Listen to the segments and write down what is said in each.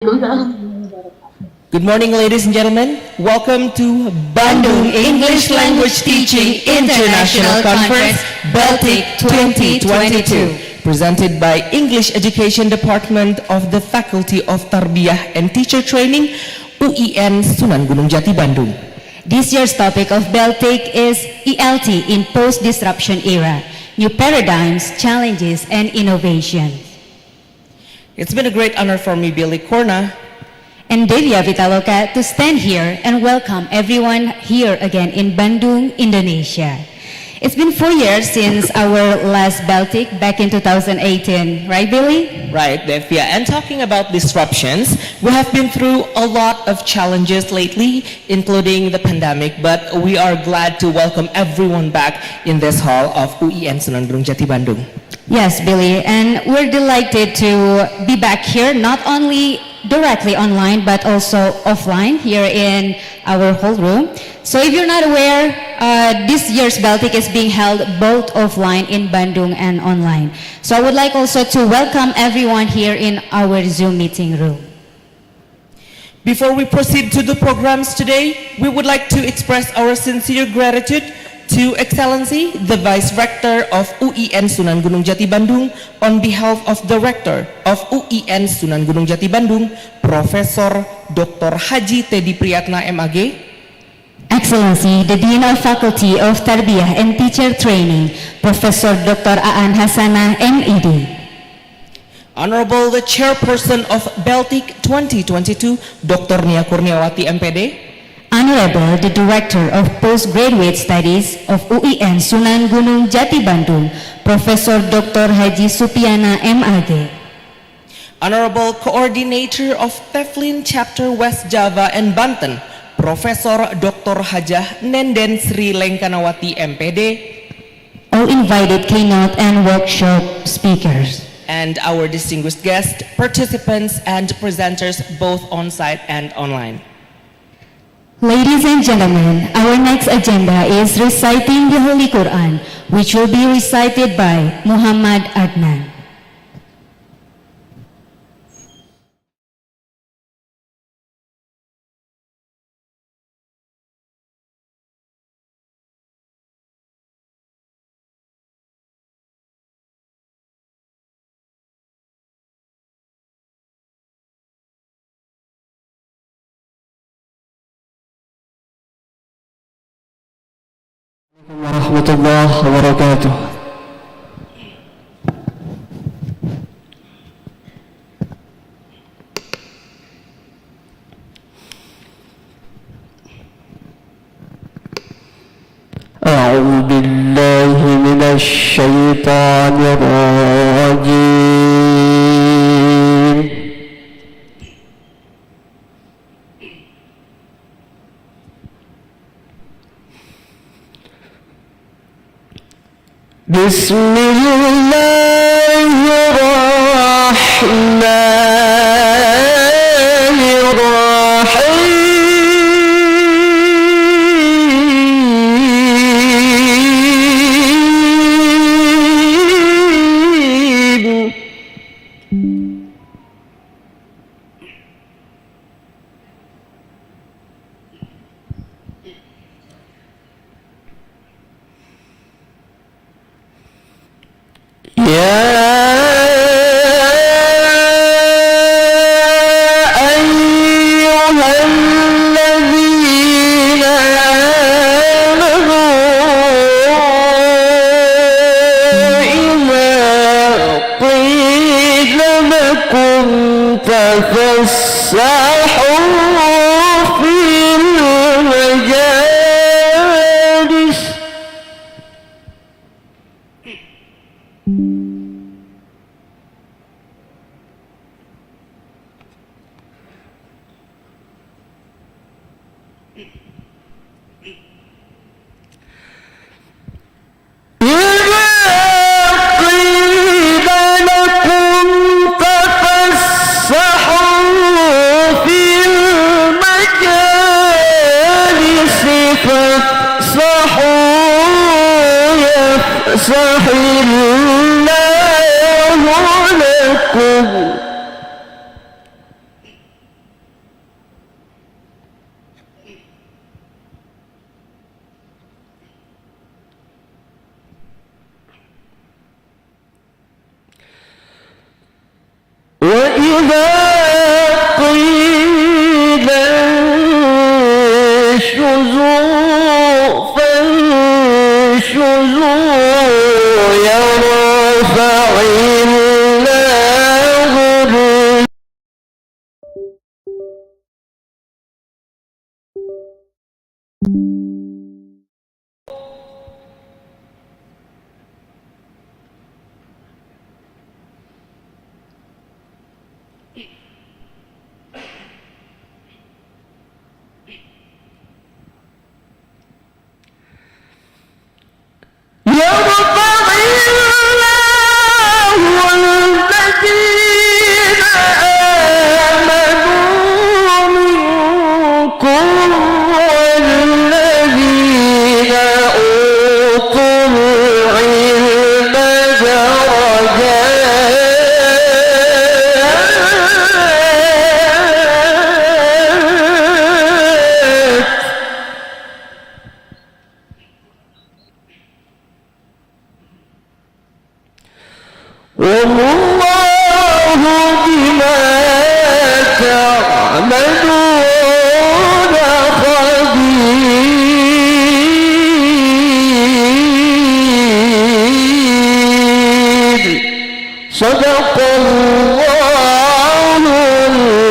Good morning, ladies and gentlemen. Welcome to Bandung English Language Teaching International Conference, Beltic 2022, presented by English Education Department of the Faculty of Tarbiyah and Teacher Training, UIN Sunan Gunung Jati, Bandung. This year's topic of Beltic is ELT in post-disruption era, new paradigms, challenges, and innovation. It's been a great honor for me, Billy Corna, and Delia Vitaloka to stand here and welcome everyone here again in Bandung, Indonesia. It's been 4 years since our last Beltic back in 2018, right Billy? Right, Devia. And talking about disruptions, we have been through a lot of challenges lately, including the pandemic, but we are glad to welcome everyone back in this hall of UIN Sunan Gunung Jati, Bandung. Yes, Billy, and we're delighted to be back here, not only directly online, but also offline here in our whole room. So if you're not aware, this year's Beltic is being held both offline in Bandung and online. So I would like also to welcome everyone here in our Zoom meeting room. Before we proceed to the programs today, we would like to express our sincere gratitude to Excellency, the Vice Rector of UIN Sunan Gunung Jati Bandung, on behalf of the Rector of UIN Sunan Gunung Jati Bandung, Profesor Dr. Haji Teddy Priyatna MAG. Excellency, the Dean of Faculty of Tarbiyah and Teacher Training, Professor Dr. Aan Hasanah MED. Honorable the Chairperson of Beltic 2022, Dr. Nia Kurniawati MPD. Honorable the Director of Postgraduate Studies of UIN Sunan Gunung Jati Bandung, Professor Dr. Haji Supiana MAG. Honorable Coordinator of Teflin Chapter West Java and Banten, Profesor Dr. Hajah Nenden Sri Lengkanawati MPD. All invited keynote and workshop speakers. And our distinguished guests, participants, and presenters both on-site and online. Ladies and gentlemen, our next agenda is reciting the Holy Quran, which will be recited by Muhammad Adnan. Warahmatullahi wabarakatuh. A'udzu billahi minasy syaithanir rajim. Bismillahirrahmanirrahim. وإذا قيل انشزوا فانشزوا يرفع الله يرفع الله الذين آمنوا منكم والذين أوتوا العلم درجات والله بما تعملون خبير صدق الله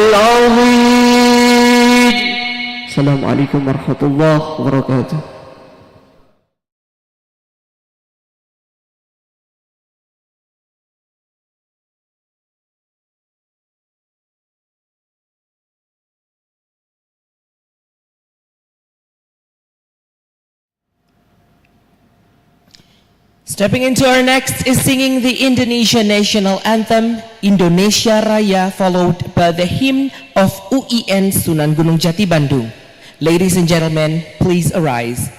العظيم. السلام عليكم ورحمة الله وبركاته. Stepping into our next is singing the Indonesian national anthem, Indonesia Raya, followed by the hymn of UIN Sunan Gunung Jati Bandung. Ladies and gentlemen, please arise.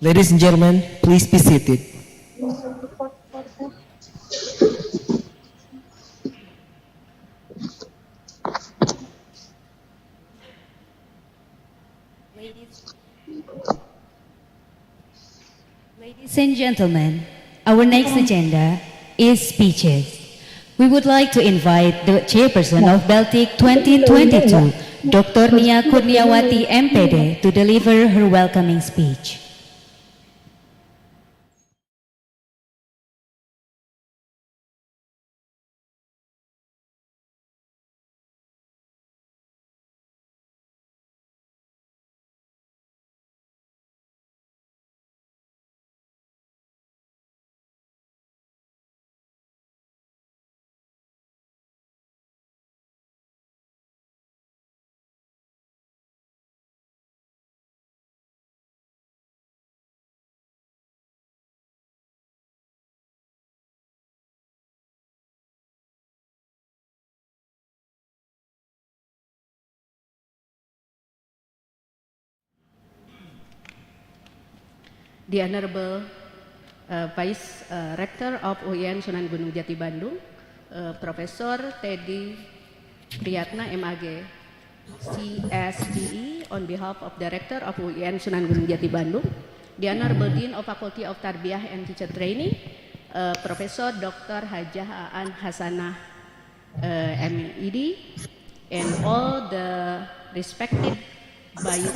Ladies and gentlemen, please be seated. Ladies and gentlemen, our next agenda is speeches. We would like to invite the chairperson of Beltic 2022, Dr. Nia Kurniawati MPD, to deliver her welcoming speech. the Honorable Vice Rector of UIN Sunan Gunung Jati Bandung, Profesor Teddy Priyatna MAG, CSDE, on behalf of Director of UIN Sunan Gunung Jati Bandung, the Honorable Dean of Faculty of Tarbiyah and Teacher Training, Profesor Dr. Hajah Aan Hasanah MED, and all the respected vice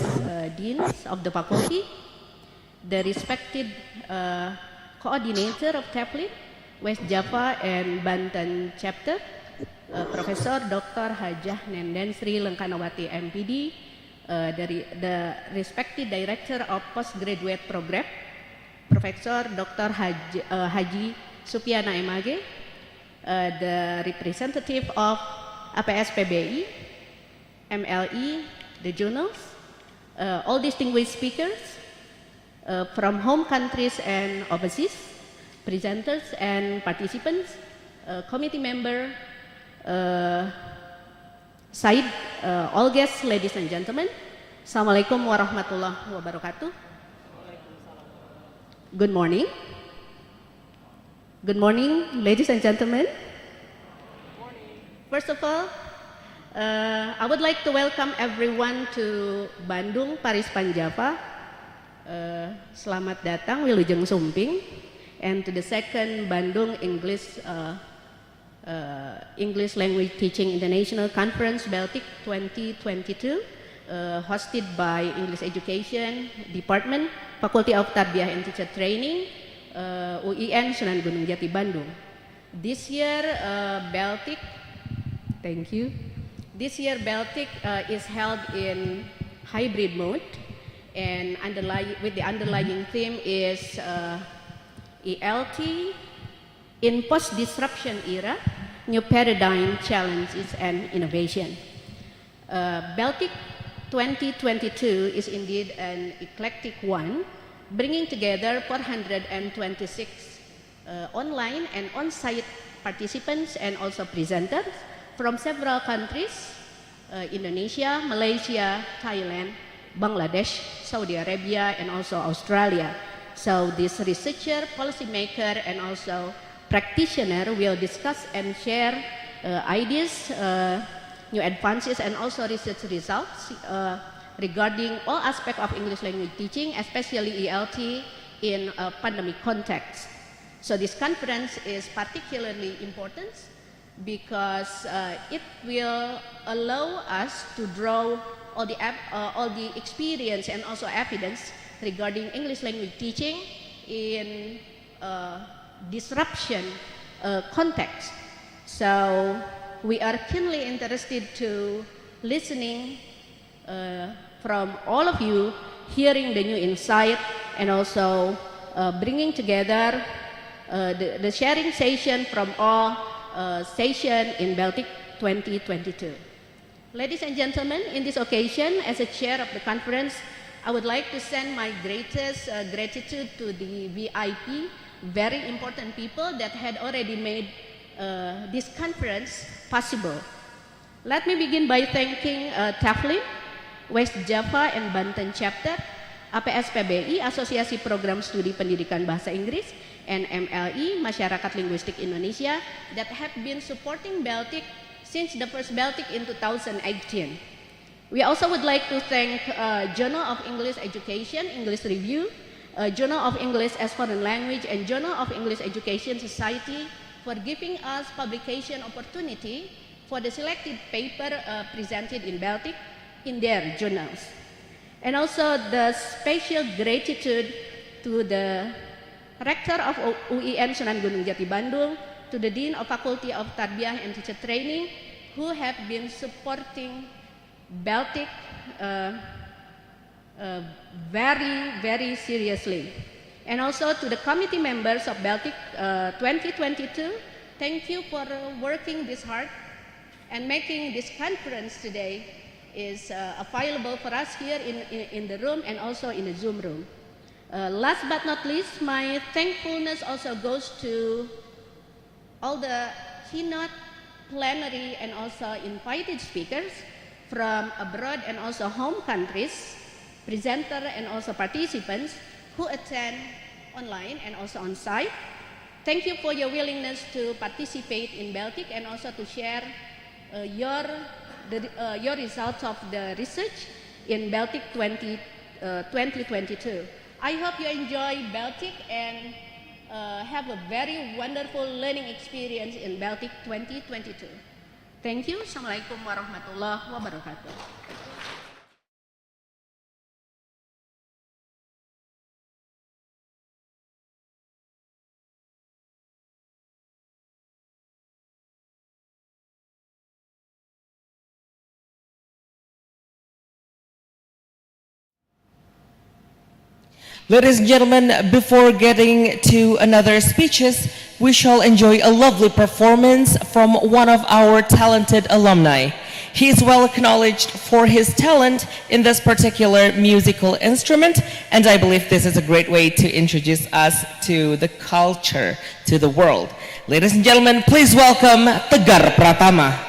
deans of the faculty, the respected coordinator of TAPLIT, West Java and Banten chapter, Profesor Dr. Hajah Nenden Sri Lengkanawati MPD, the respected director of postgraduate program, Profesor Dr. Haji Supiana MAG, the representative of APS PBI, MLE, the journals, all distinguished speakers from home countries and overseas, presenters and participants, committee member, Said, all guests, ladies and gentlemen, Assalamualaikum warahmatullahi wabarakatuh. Good morning. Good morning, ladies and gentlemen. First of all, I would like to welcome everyone to Bandung, Paris Panjava. Selamat datang Wilujeng Sumping, and to the second Bandung English Language Teaching International Conference Beltic 2022, hosted by English Education Department, Faculty of Tarbiyah and Teacher Training, UIN Sunan Gunung Jati Bandung. This year Beltic, thank you. This year Beltic is held in hybrid mode, and with the underlying theme is ELT in post-disruption era, new paradigm challenges and innovation. Beltic 2022 is indeed an eclectic one, bringing together 426 online and on-site participants and also presenters from several countries, Indonesia, Malaysia, Thailand, Bangladesh, Saudi Arabia, and also Australia. So this researcher, policymaker, and also practitioner will discuss and share ideas, new advances, and also research results regarding all aspects of English language teaching, especially ELT in a pandemic context. So this conference is particularly important because it will allow us to draw all the experience and also evidence regarding English language teaching in disruption context. So we are keenly interested to listening from all of you, hearing the new insight, and also bringing together the sharing session from all session in Beltic 2022. Ladies and gentlemen, in this occasion, as a chair of the conference, I would like to send my greatest gratitude to the VIP, very important people that had already made this conference possible. Let me begin by thanking TAFLIM, West Java and Banten Chapter, APS PBI, Asosiasi Program Studi Pendidikan Bahasa Inggris, and MLE, Masyarakat Linguistik Indonesia, that have been supporting Beltic since the first Beltic in 2018. We also would like to thank Journal of English Education, English Review, Journal of English as Foreign Language, and Journal of English Education Society for giving us publication opportunity for the selected paper presented in Beltic in their journals. And also the special gratitude to the Rector of UIN Sunan Gunung Jati Bandung, to the Dean of Faculty of Tarbiyah and Teacher Training, who have been supporting Beltic very, very seriously. And also to the committee members of Beltic 2022, thank you for working this hard and making this conference today is available for us here in the room and also in the Zoom room. Last but not least, my thankfulness also goes to all the keynote, plenary, and also invited speakers from abroad and also home countries, presenter and also participants who attend online and also on site. Thank you for your willingness to participate in Beltic and also to share your results of the research in Beltic 2022. I hope you enjoy Beltic and have a very wonderful learning experience in Beltic 2022. Thank you. Assalamualaikum warahmatullahi wabarakatuh. Ladies and gentlemen, before getting to another speeches, we shall enjoy a lovely performance from one of our talented alumni. He is well acknowledged for his talent in this particular musical instrument, and I believe this is a great way to introduce us to the culture, to the world. Ladies and gentlemen, please welcome Tegar Pratama.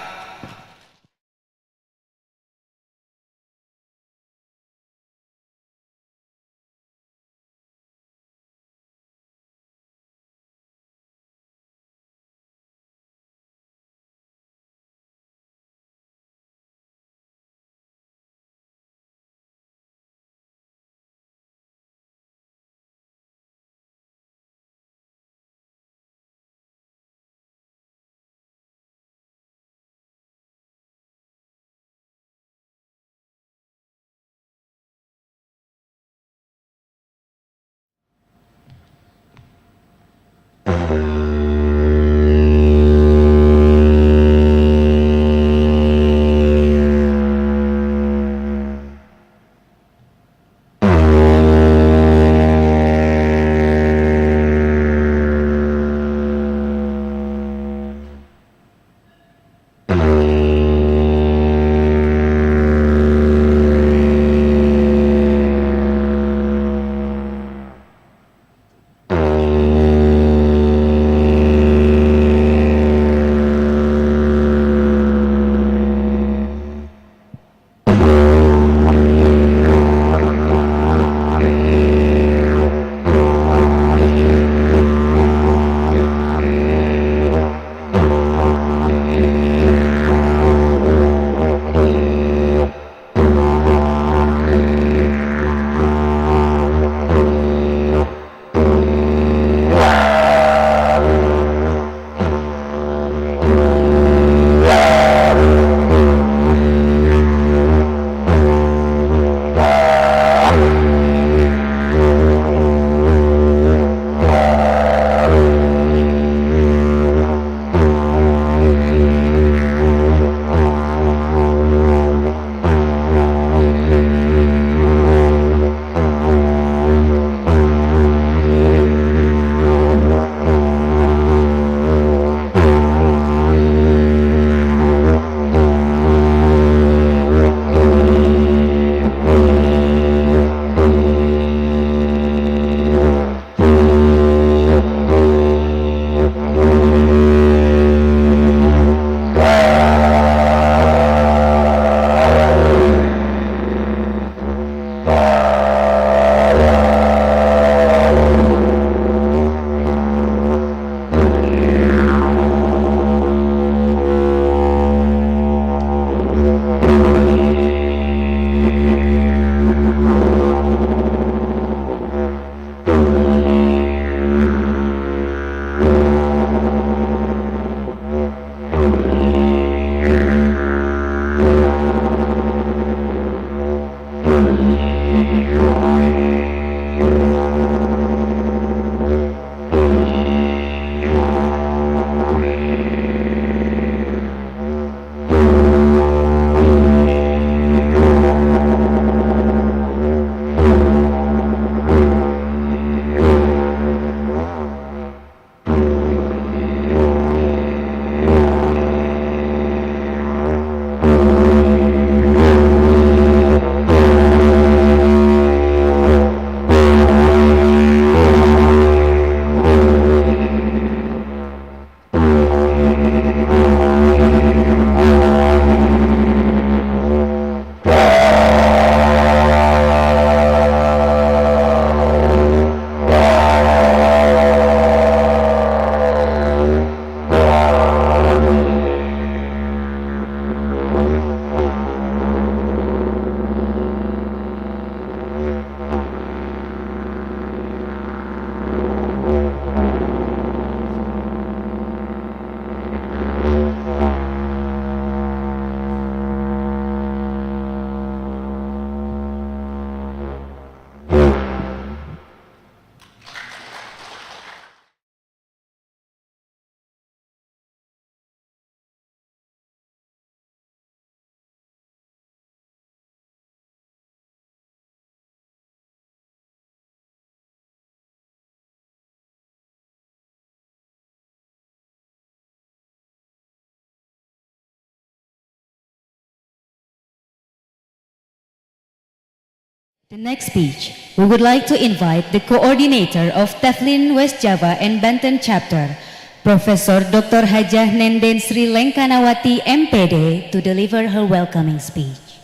The next speech, we would like to invite the coordinator of Teflin West Java and Banten chapter, Professor Dr. Hajah Nenden Sri Lenkanawati MPD, to deliver her welcoming speech.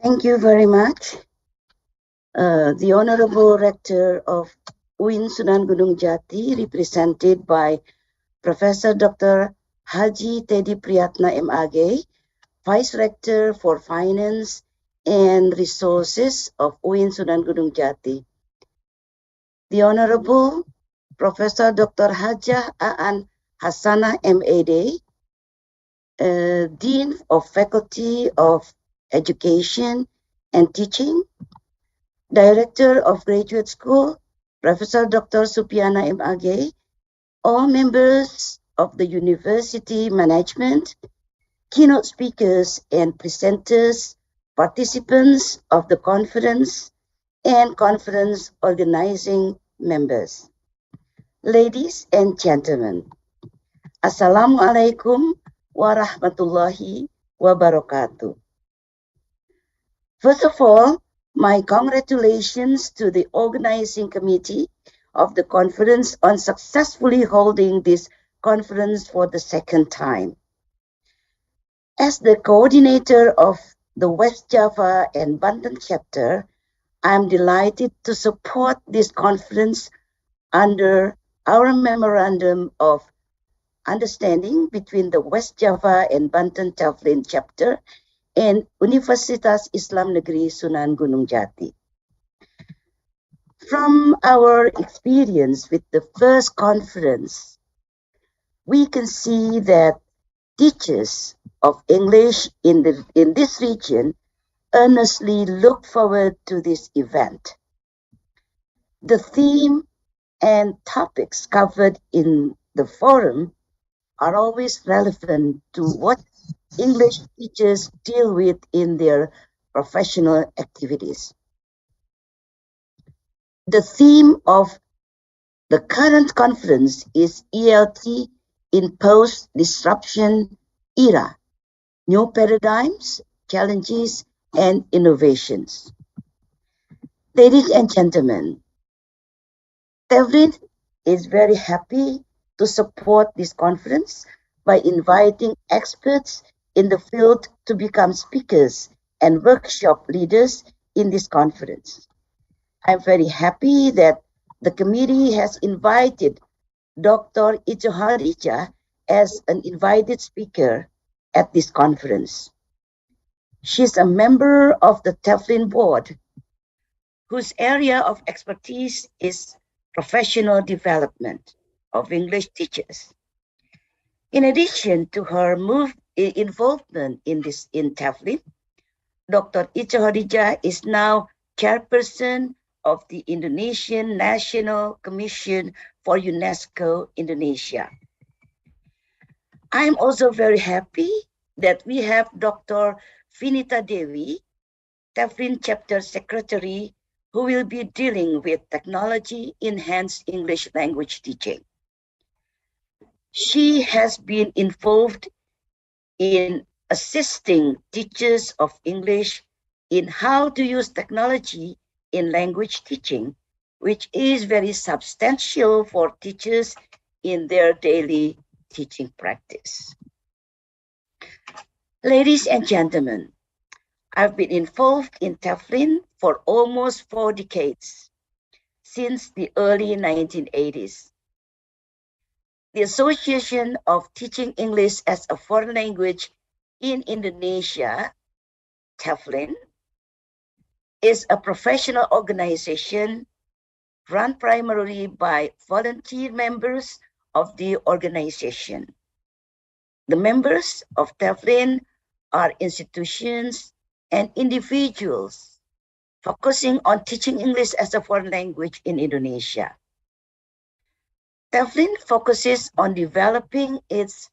Thank you very much. The Honorable Rector of UIN Sunan Gunung Jati, represented by Professor Dr. Haji Teddy Priyatna MAG, Vice Rector for Finance and Resources of UIN Sunan Gunung Jati. The Honorable Professor Dr. Hajah Aan Hasanah MAD, Dean of Faculty of Education and Teaching, Director of Graduate School, Professor Dr. Supiana MAG, all members of the university management, keynote speakers and presenters, participants of the conference, and conference organizing members. Ladies and gentlemen, Assalamualaikum warahmatullahi wabarakatuh. First of all, my congratulations to the organizing committee of the conference on successfully holding this conference for the second time. As the coordinator of the West Java and Banten chapter, I am delighted to support this conference under our memorandum of understanding between the West Java and Banten Teflin chapter and Universitas Islam Negeri Sunan Gunung Jati. From our experience with the first conference, we can see that teachers of English in this region earnestly look forward to this event. The theme and topics covered in the forum are always relevant to what English teachers deal with in their professional activities. The theme of the current conference is ELT in post-disruption era, new paradigms, challenges, and innovations. Ladies and gentlemen, Teflin is very happy to support this conference by inviting experts in the field to become speakers and workshop leaders in this conference. I'm very happy that the committee has invited Dr. Ijo Hadija as an invited speaker at this conference. She's a member of the Teflin board, whose area of expertise is professional development of English teachers. In addition to her involvement in Teflin, Dr. Ijo Hadija is now chairperson of the Indonesian National Commission for UNESCO Indonesia. I'm also very happy that we have Dr. Vinita Dewi, Teflin Chapter Secretary, who will be dealing with technology-enhanced English language teaching. She has been involved in assisting teachers of English in how to use technology in language teaching, which is very substantial for teachers in their daily teaching practice. Ladies and gentlemen, I've been involved in Teflin for almost 4 decades, since the early 1980s. The Association of Teaching English as a Foreign Language in Indonesia, Teflin, is a professional organization run primarily by volunteer members of the organization. The members of Teflin are institutions and individuals focusing on teaching English as a foreign language in Indonesia. Teflin focuses on developing its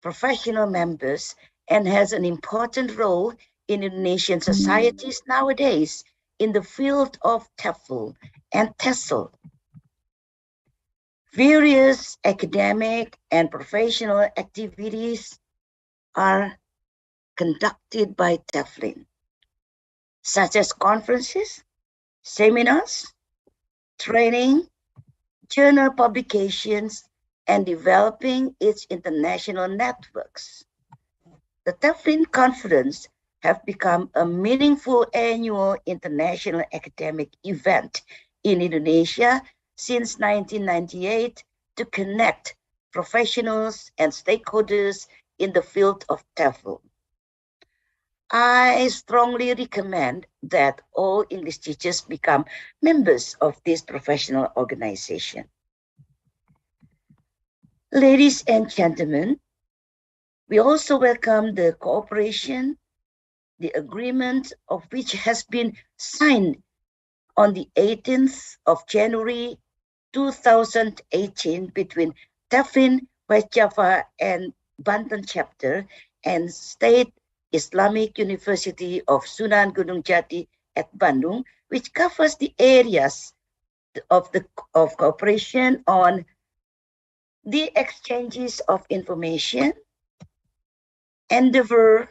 professional members and has an important role in Indonesian societies nowadays in the field of TEFL and TESOL. Various academic and professional activities are conducted by Teflin. such as conferences, seminars, training, journal publications, and developing its international networks. The TEFLIN Conference have become a meaningful annual international academic event in Indonesia since 1998 to connect professionals and stakeholders in the field of TEFL. I strongly recommend that all English teachers become members of this professional organization. Ladies and gentlemen, we also welcome the cooperation, the agreement of which has been signed on the 18th of January 2018 between TEFLIN West Java and Banten chapter and State Islamic University of Sunan Gunung Jati at Bandung, which covers the areas of cooperation on the exchanges of information, endeavor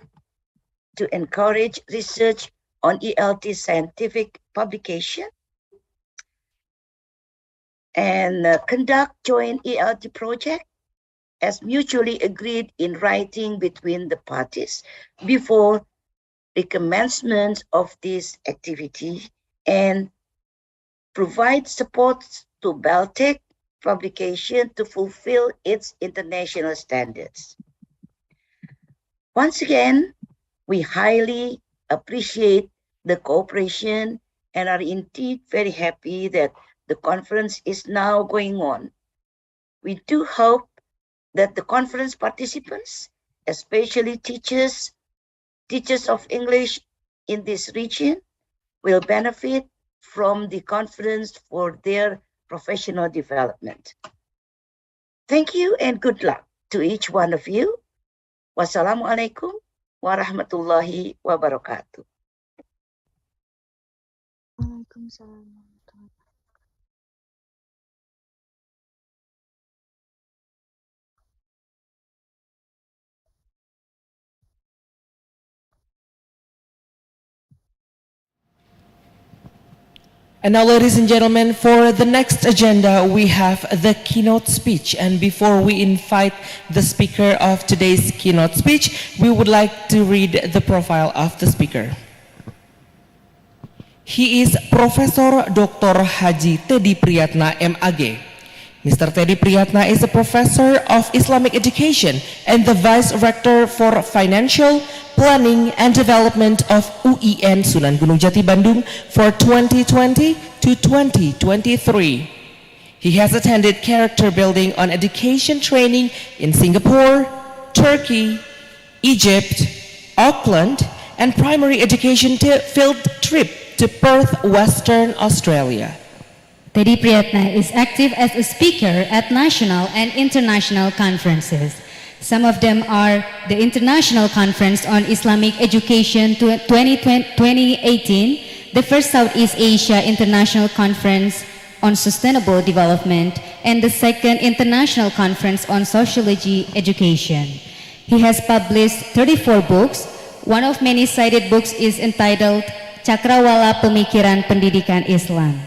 to encourage research on ELT scientific publication, and conduct joint ELT project as mutually agreed in writing between the parties before the commencement of this activity, and provide support to Beltic publication to fulfill its international standards. Once again, we highly appreciate the cooperation and are indeed very happy that the conference is now going on. We do hope that the conference participants, especially teachers of English in this region, will benefit from the conference for their professional development. Thank you and good luck to each one of you. Wassalamualaikum warahmatullahi wabarakatuh. Waalaikumsalam. And now, ladies and gentlemen, for the next agenda, we have the keynote speech. And before we invite the speaker of today's keynote speech, we would like to read the profile of the speaker. He is Professor Dr. Haji Teddy Priyatna, MAG. Mr. Teddy Priyatna is a professor of Islamic education and the Vice Rector for Financial Planning and Development of UIN Sunan Gunung Jati Bandung for 2020 to 2023. He has attended character building on education training in Singapore, Turkey, Egypt, Auckland, and primary education field trip to Perth, Western Australia. Teddy Priyatna is active as a speaker at national and international conferences. Some of them are the International Conference on Islamic Education 2018, the first Southeast Asia International Conference on Sustainable Development, and the second International Conference on Sociology Education. He has published 34 books. One of many cited books is entitled Cakrawala Pemikiran Pendidikan Islam.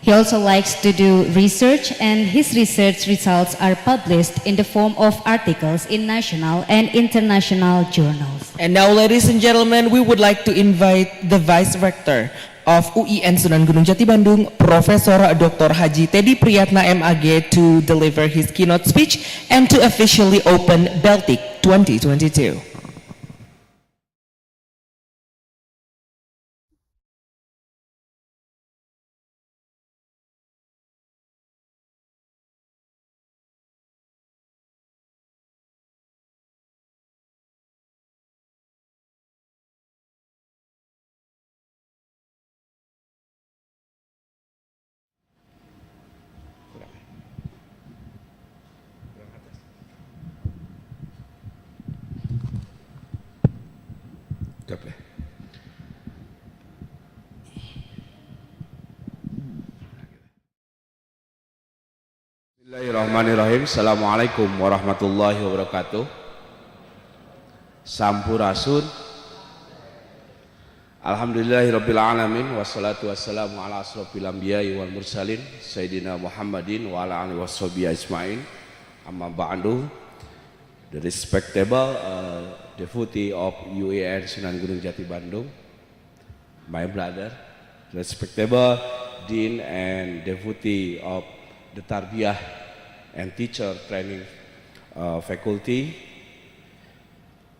He also likes to do research, and his research results are published in the form of articles in national and international journals. And now, ladies and gentlemen, we would like to invite the Vice Rector of UIN Sunan Gunung Jati Bandung, Professor Dr. Haji Teddy Priyatna, MAG, to deliver his keynote speech and to officially open Beltic 2022. Bismillahirrahmanirrahim. Assalamualaikum warahmatullahi wabarakatuh. Sampurasun. Alhamdulillahirabbil alamin wassalatu wassalamu ala asrofil anbiya'i wal mursalin Sayyidina Muhammadin wa ala alihi washabihi ajmain. Amma ba'du. The respectable devotee of UIN Sunan Gunung Jati Bandung, my brother, respectable dean and devotee of the Tarbiyah and teacher training faculty,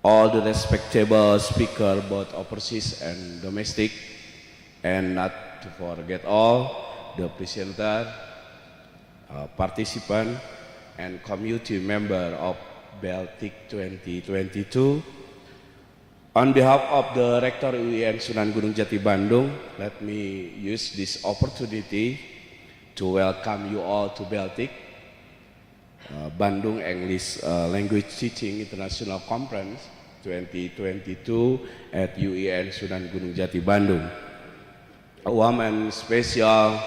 all the respectable speaker both overseas and domestic, and not to forget all the presenter, participant, and community member of Beltic 2022. On behalf of the Rector UIN Sunan Gunung Jati Bandung, let me use this opportunity to welcome you all to Beltic Bandung English Language Teaching International Conference 2022 at UIN Sunan Gunung Jati Bandung. A warm and special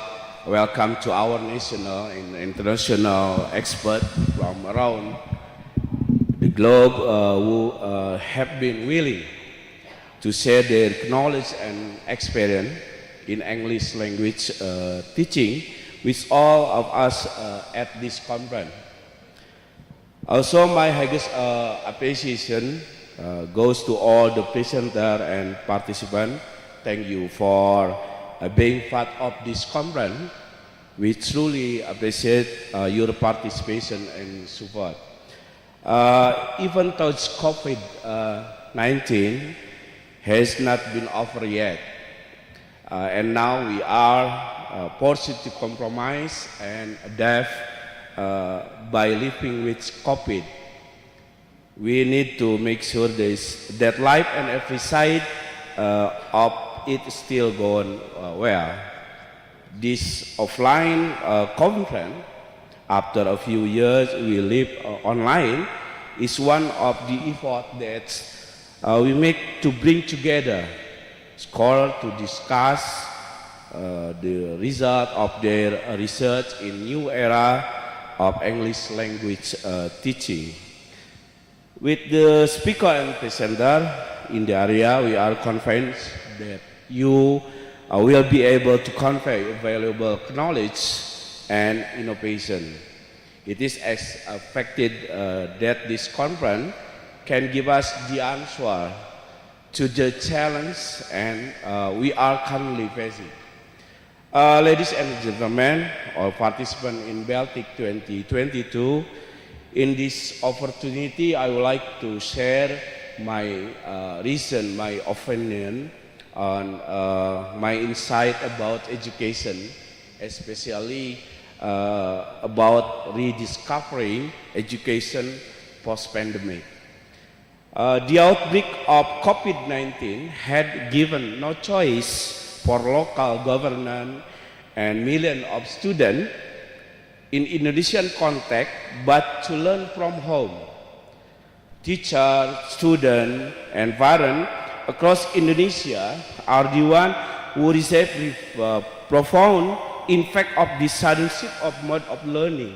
welcome to our national and international experts from around the globe who have been willing to share their knowledge and experience in English language teaching with all of us at this conference. Also, my highest appreciation goes to all the presenter and participants. Thank you for being part of this conference. We truly appreciate your participation and support. Even though COVID-19 has not been over yet, and now we are forced to compromise and adapt by living with COVID. We need to make sure that life and every side of it is still going well. This offline conference, after a few years we live online, is one of the efforts that we make to bring together scholars to discuss the result of their research in new era of English language teaching. With the speaker and presenter in the area, we are convinced that you will be able to convey valuable knowledge and innovation. It is expected that this conference can give us the answer to the challenge and we are currently facing. Ladies and gentlemen, all participants in Beltic 2022, in this opportunity I would like to share my reason, my opinion on my insight about education, especially about rediscovering education post-pandemic. The outbreak of COVID-19 had given no choice for local government and millions of students in Indonesian context but to learn from home. Teachers, students, and parents across Indonesia are the ones who received profound impact of this sudden shift of mode of learning.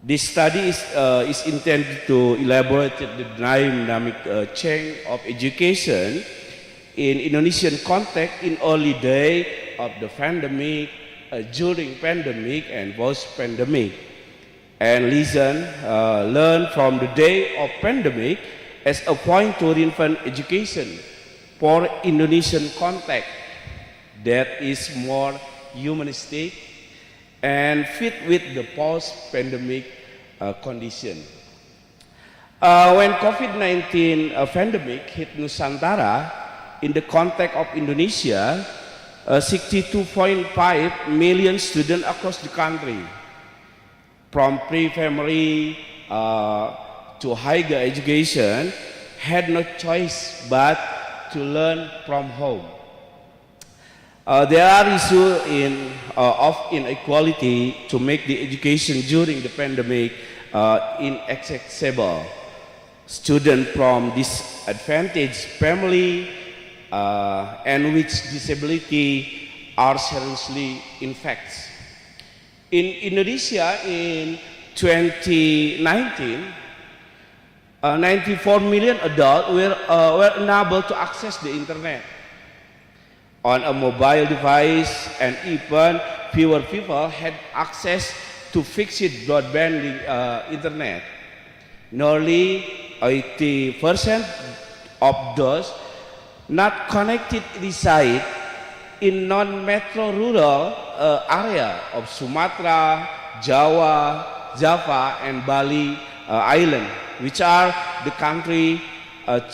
This study is intended to elaborate the dynamic change of education in Indonesian context in early days of the pandemic, during pandemic and post-pandemic, and learn from the day of pandemic as a point to reinvent education for Indonesian context that is more humanistic and fit with the post-pandemic condition. When COVID-19 pandemic hit Nusantara, in the context of Indonesia, 62.5 million students across the country, from pre-primary to higher education, had no choice but to learn from home. There are issues of inequality to make the education during the pandemic inaccessible. Students from disadvantaged family and with disability are seriously infected. In Indonesia in 2019, 94 million adults were unable to access the internet. on a mobile device, and even fewer people had access to fixed broadband internet. Nearly 80% of those not connected reside in non-metro rural area of Sumatra, Java, and Bali Island, which are the country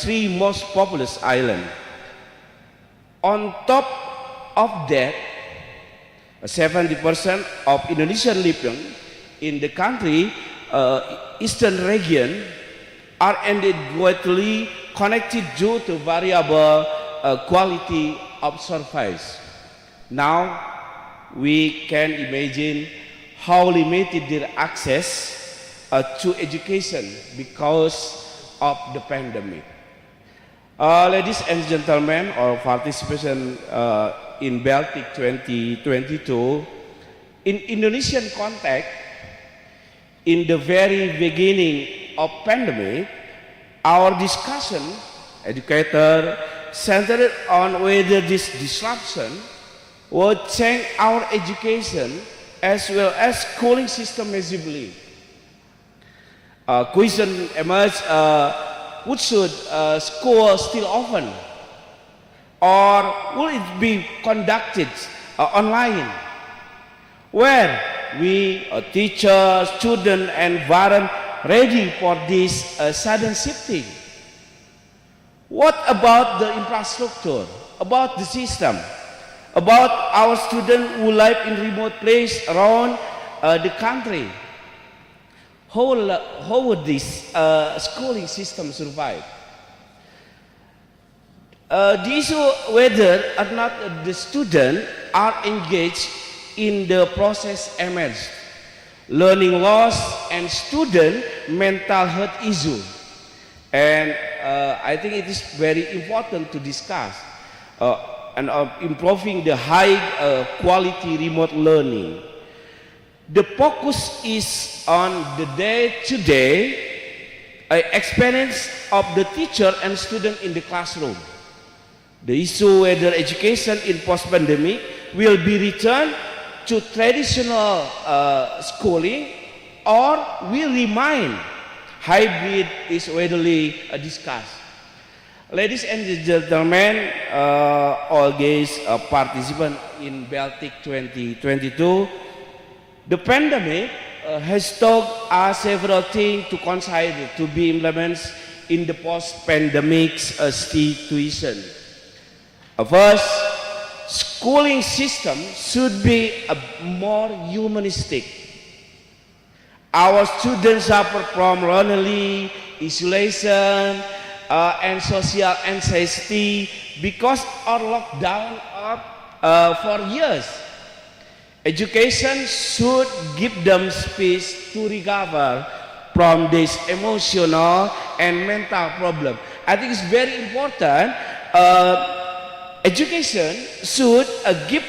three most populous islands. On top of that, 70% of Indonesian living in the country eastern region are inadequately connected due to variable quality of service. Now we can imagine how limited their access to education because of the pandemic. Ladies and gentlemen, our participation in Beltic 2022, in Indonesian context, in the very beginning of pandemic, our discussion, educator, centered on whether this disruption would change our education as well as schooling system massively. Question emerged, would school still open? Or will it be conducted online? Where we, teachers, students, and parents ready for this sudden shifting? What about the infrastructure? About the system? About our students who live in remote places around the country? How would this schooling system survive? The issue whether or not the students are engaged in the process emerged. Learning loss and student mental health issue. And I think it is very important to discuss and improving the high quality remote learning. The focus is on the day-to-day experience of the teacher and student in the classroom. The issue whether education in post-pandemic will be returned to traditional schooling or will remain hybrid is widely discussed. Ladies and gentlemen, all guests participants in Beltic 2022, the pandemic has taught us several things to consider to be implemented in the post-pandemic situation. First, schooling system should be more humanistic. Our students suffer from loneliness, isolation, and social anxiety because our lockdown for years. Education should give them space to recover from this emotional and mental problem. I think it's very important. Education should give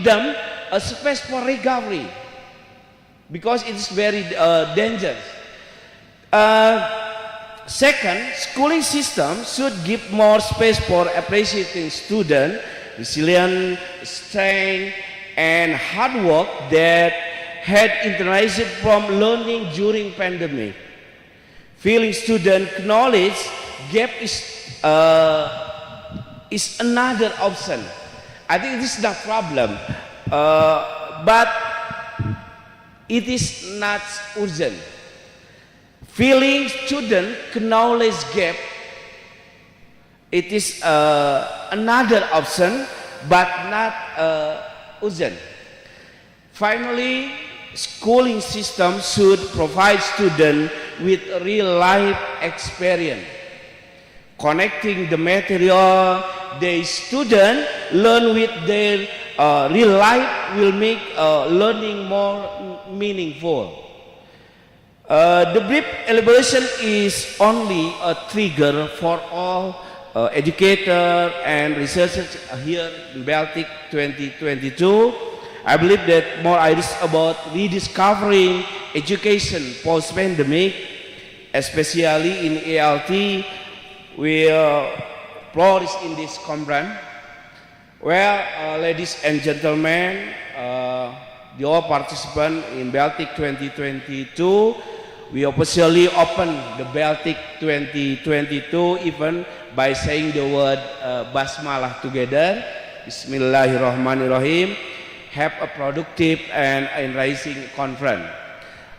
them a space for recovery because it is very dangerous. Second, schooling system should give more space for appreciating students, resilience, strength, and hard work that had internalized from learning during pandemic. Filling student knowledge gap is another option. I think this is the problem, but it is not urgent. Filling student knowledge gap, it is another option, but not urgent. Finally, schooling system should provide students with real life experience. Connecting the material the student learn with their real life will make learning more meaningful. The brief elaboration is only a trigger for all educators and researchers here in Beltic 2022. I believe that more ideas about rediscovering education post-pandemic, especially in ALT, will applause in this conference. Well, ladies and gentlemen, the all participants in Beltic 2022, we officially open the Beltic 2022 event by saying the word Basmalah together. Bismillahirrahmanirrahim. Have a productive and enriching conference.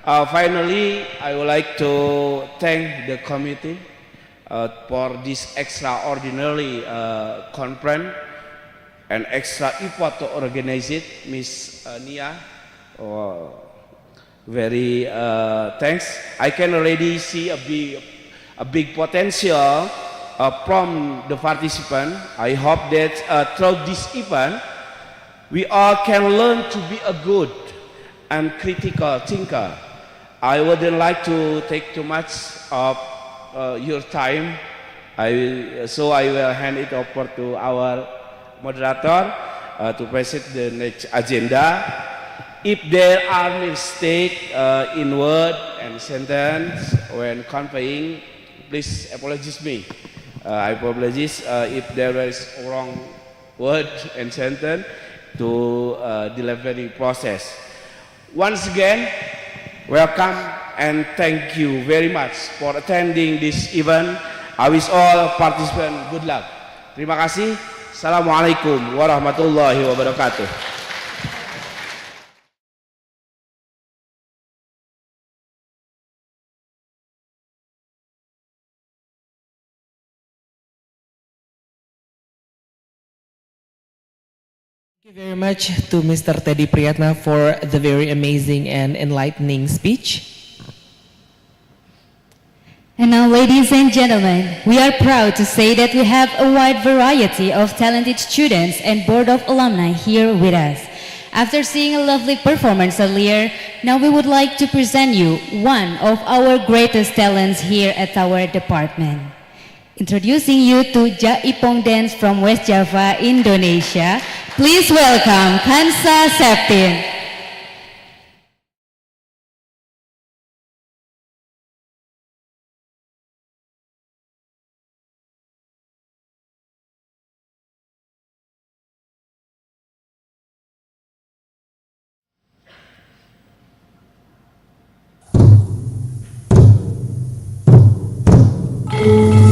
Finally, I would like to thank the committee for this extraordinary conference and extra effort to organize it. Miss Nia, very thanks. I can already see a big potential from the participant. I hope that through this event, we all can learn to be a good and critical thinker. I wouldn't like to take too much of your time, so I will hand it over to our moderator to present the next agenda. If there are mistakes in word and sentence when conveying, please apologize me. I apologize if there is wrong word and sentence to delivery process. Once again, welcome and thank you very much for attending this event. I wish all participants good luck. Terima kasih. Assalamualaikum warahmatullahi wabarakatuh. Thank you very much to Mr. Teddy Priyatna for the very amazing and enlightening speech. And now, ladies and gentlemen, we are proud to say that we have a wide variety of talented students and Board of Alumni here with us. After seeing a lovely performance earlier, now we would like to present you one of our greatest talents here at our department. Introducing you to Jaipong Dance from West Java, Indonesia. Please welcome Kansa Septin. Ooh.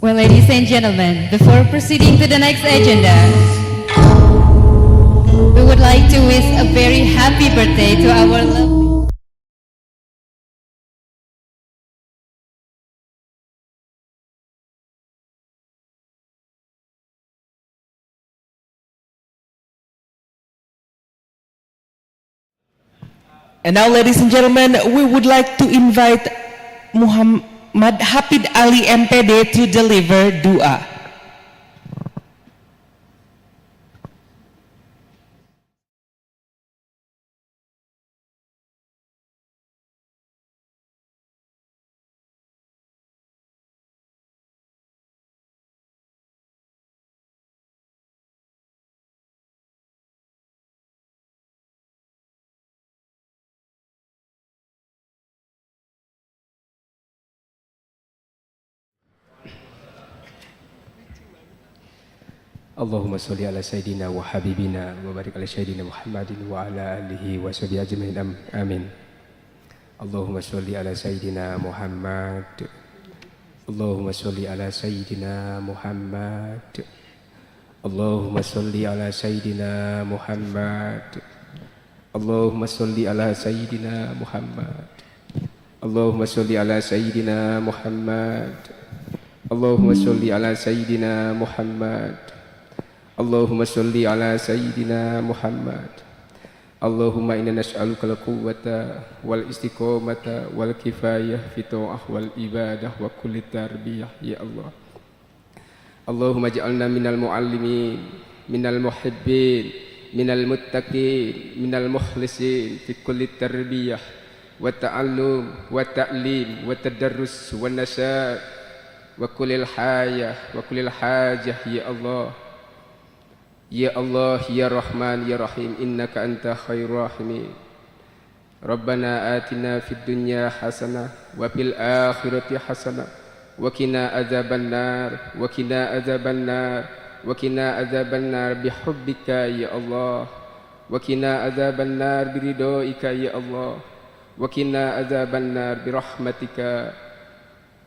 Well, ladies and gentlemen, before proceeding to the next agenda, we would like to wish a very happy birthday to our lovely... And now, ladies and gentlemen, we would like to invite Muhammad Hafid Ali MPD to deliver dua. Allahumma salli ala Sayyidina wa Habibina wa barik ala Sayyidina Muhammadin wa ala alihi wa sahbihi ajma'in amin. Allahumma salli ala Sayyidina Muhammad. Allahumma salli ala Sayyidina Muhammad. Allahumma salli ala Sayyidina Muhammad. Allahumma salli ala Sayyidina Muhammad. Allahumma salli ala Sayyidina Muhammad. Allahumma salli ala Sayyidina Muhammad. Allahumma salli ala Sayyidina Muhammad. Allahumma inna nas'aluka al-quwwata wal istiqomata wal kifayah fi ta'ah wal ibadah wa kulli tarbiyah ya Allah. Allahumma ja'alna minal muallimin, minal muhibbin, minal muttaqin, minal mukhlisin fi kulli tarbiyah wa ta'allum wa ta'lim wa tadarrus wa nasad wa kullil hayah wa kullil hajah ya Allah. Ya Allah, Ya Rahman, Ya Rahim, innaka anta khairur rahimin. Rabbana atina fid dunya hasanah wa fil akhirati hasanah wa qina adzaban nar wa qina adzaban nar wa qina adzaban nar bihubbika ya Allah wa qina adzaban nar biridhoika ya Allah wa qina adzaban nar birahmatika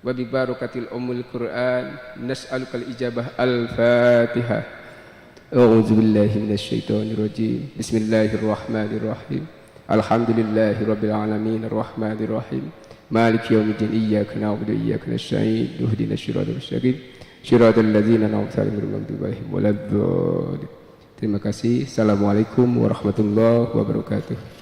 wa bi barakatil ummul Qur'an nas'alukal ijabah al-Fatihah. A'udzu billahi minasy syaithanir rajim. Bismillahirrahmanirrahim. Alhamdulillahirabbil alamin arrahmanir rahim. Maliki yaumiddin iyyaka na'budu wa iyyaka nasta'in. Ihdinas siratal mustaqim. Siratal ladzina an'amta 'alaihim ghairil maghdubi 'alaihim waladdallin. Terima kasih. Assalamualaikum warahmatullahi wabarakatuh.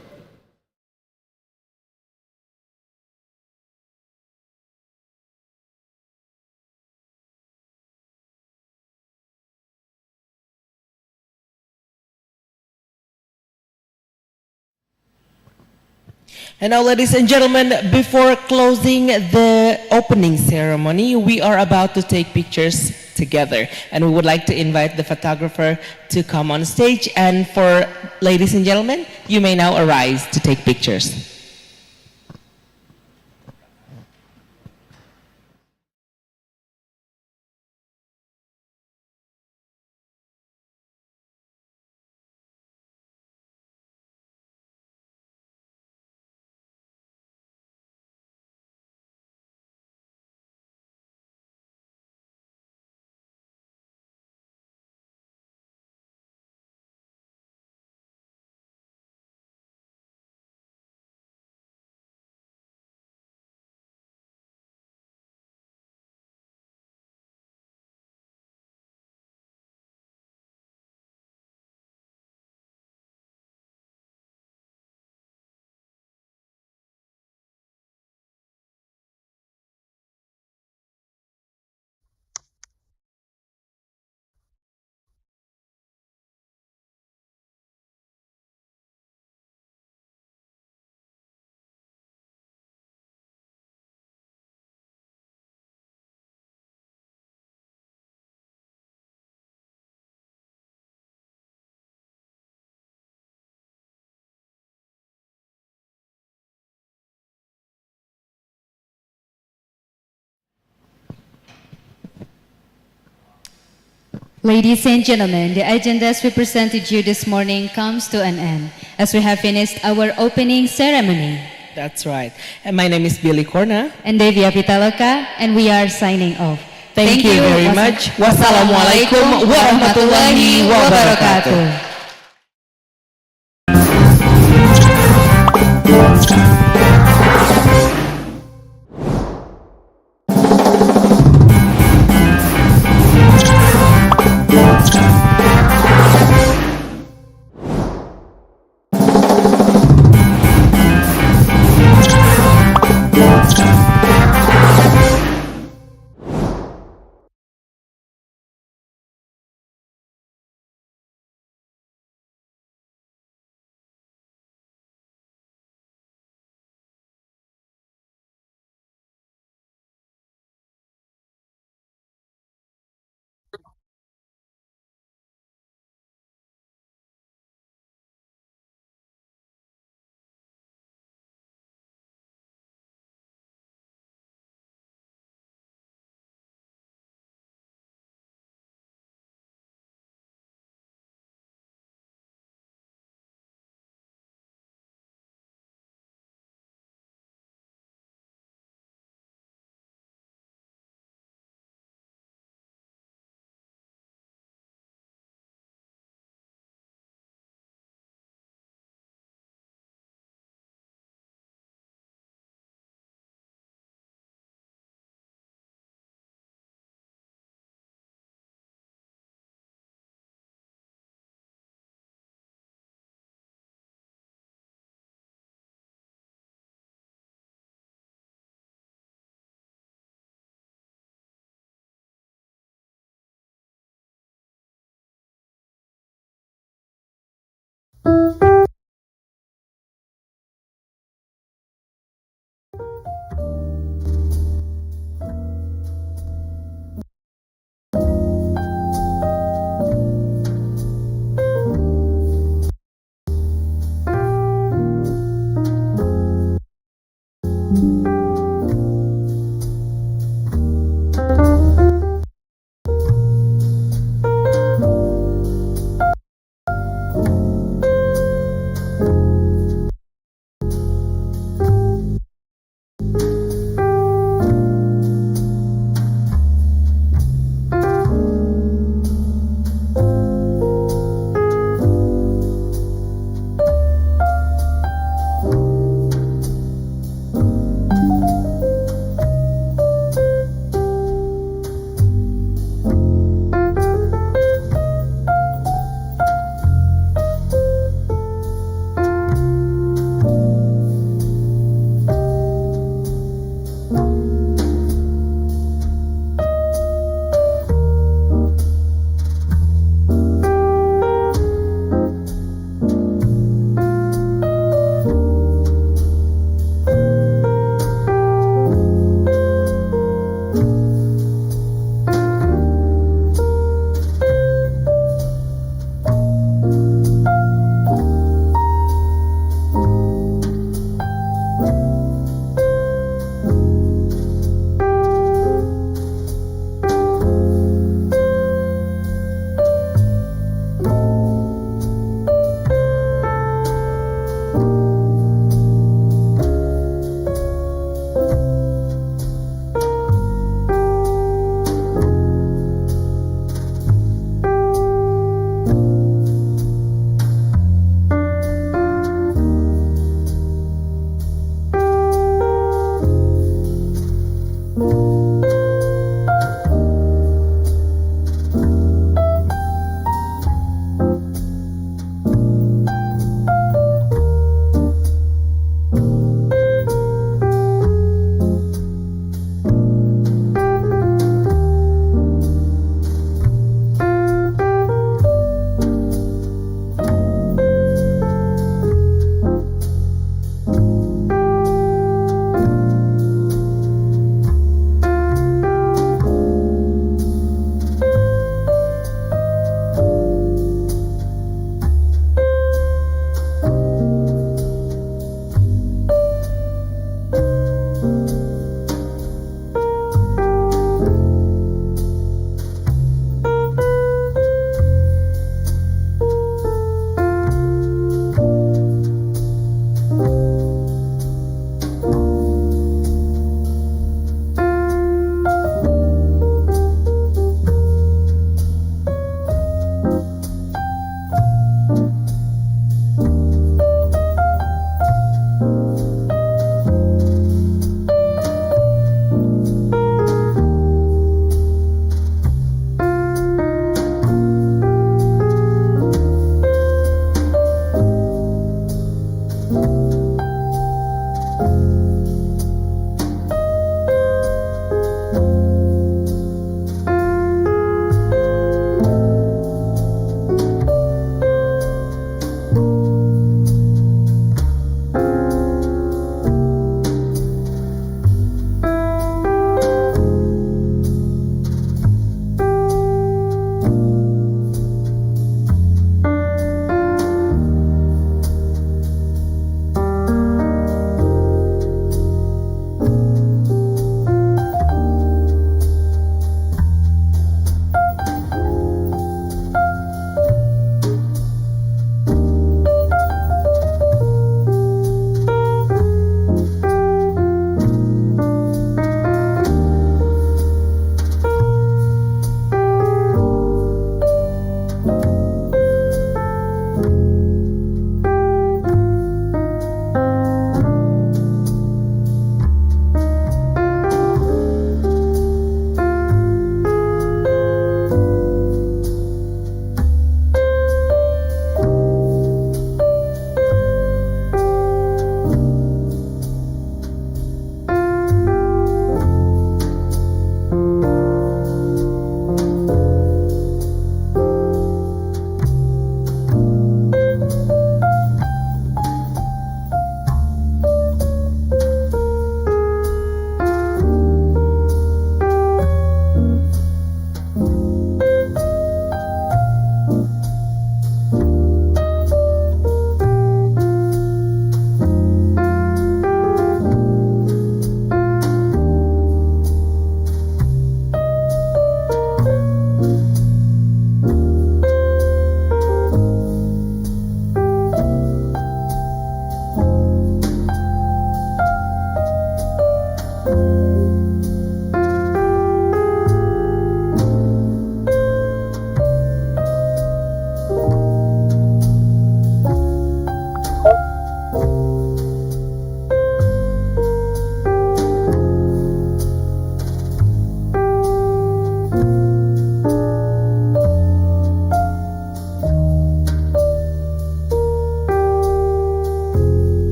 And now, ladies and gentlemen, before closing the opening ceremony, we are about to take pictures together. And we would like to invite the photographer to come on stage. And for ladies and gentlemen, you may now arise to take pictures. Ladies and gentlemen, the agendas we presented you this morning comes to an end as we have finished our opening ceremony. That's right. And my name is Billy Corna. And Devia Pitaloka, and we are signing off. Thank you very much. Wassalamualaikum warahmatullahi wabarakatuh.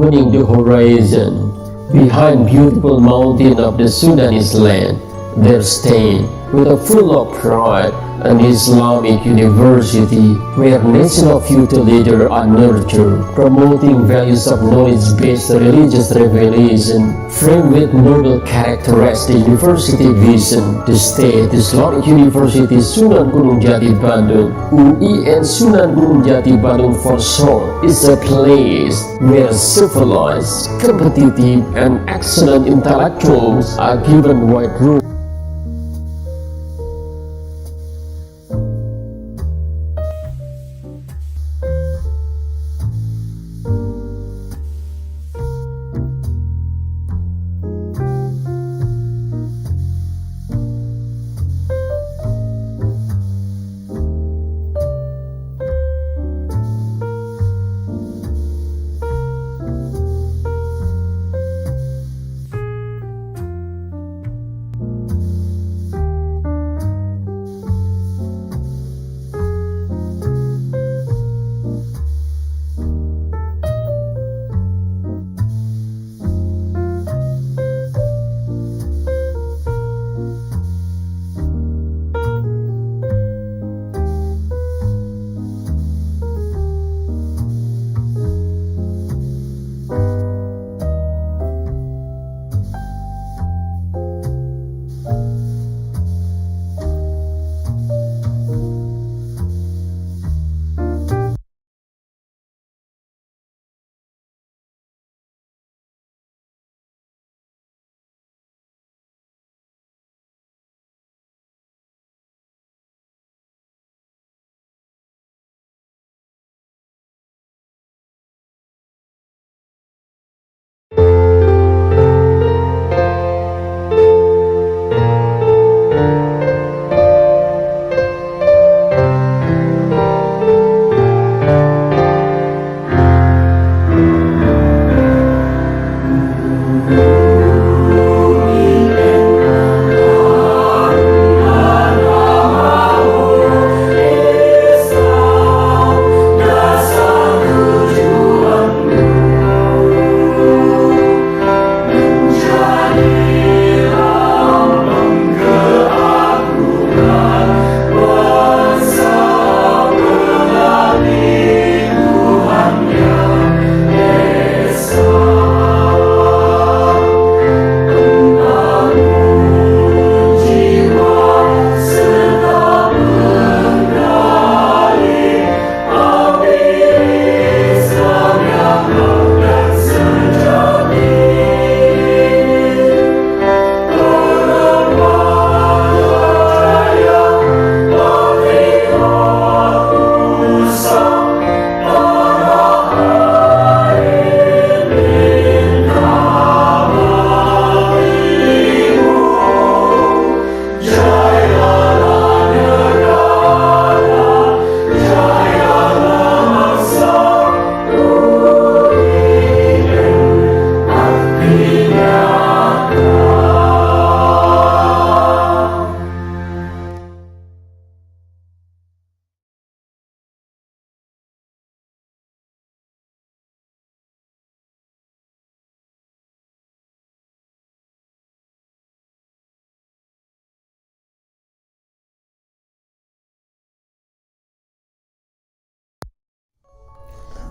opening the horizon. Behind beautiful mountain of the Sudanese land, they're staying with a full of pride an Islamic university where national future leaders are nurtured, promoting values of knowledge-based religious revelation, framed with noble characteristic university vision. The State Islamic University Sunan Gunung Jati Bandung, UIN Sunan Gunung Jati Bandung for short, is a place where civilized, competitive, and excellent intellectuals are given wide room.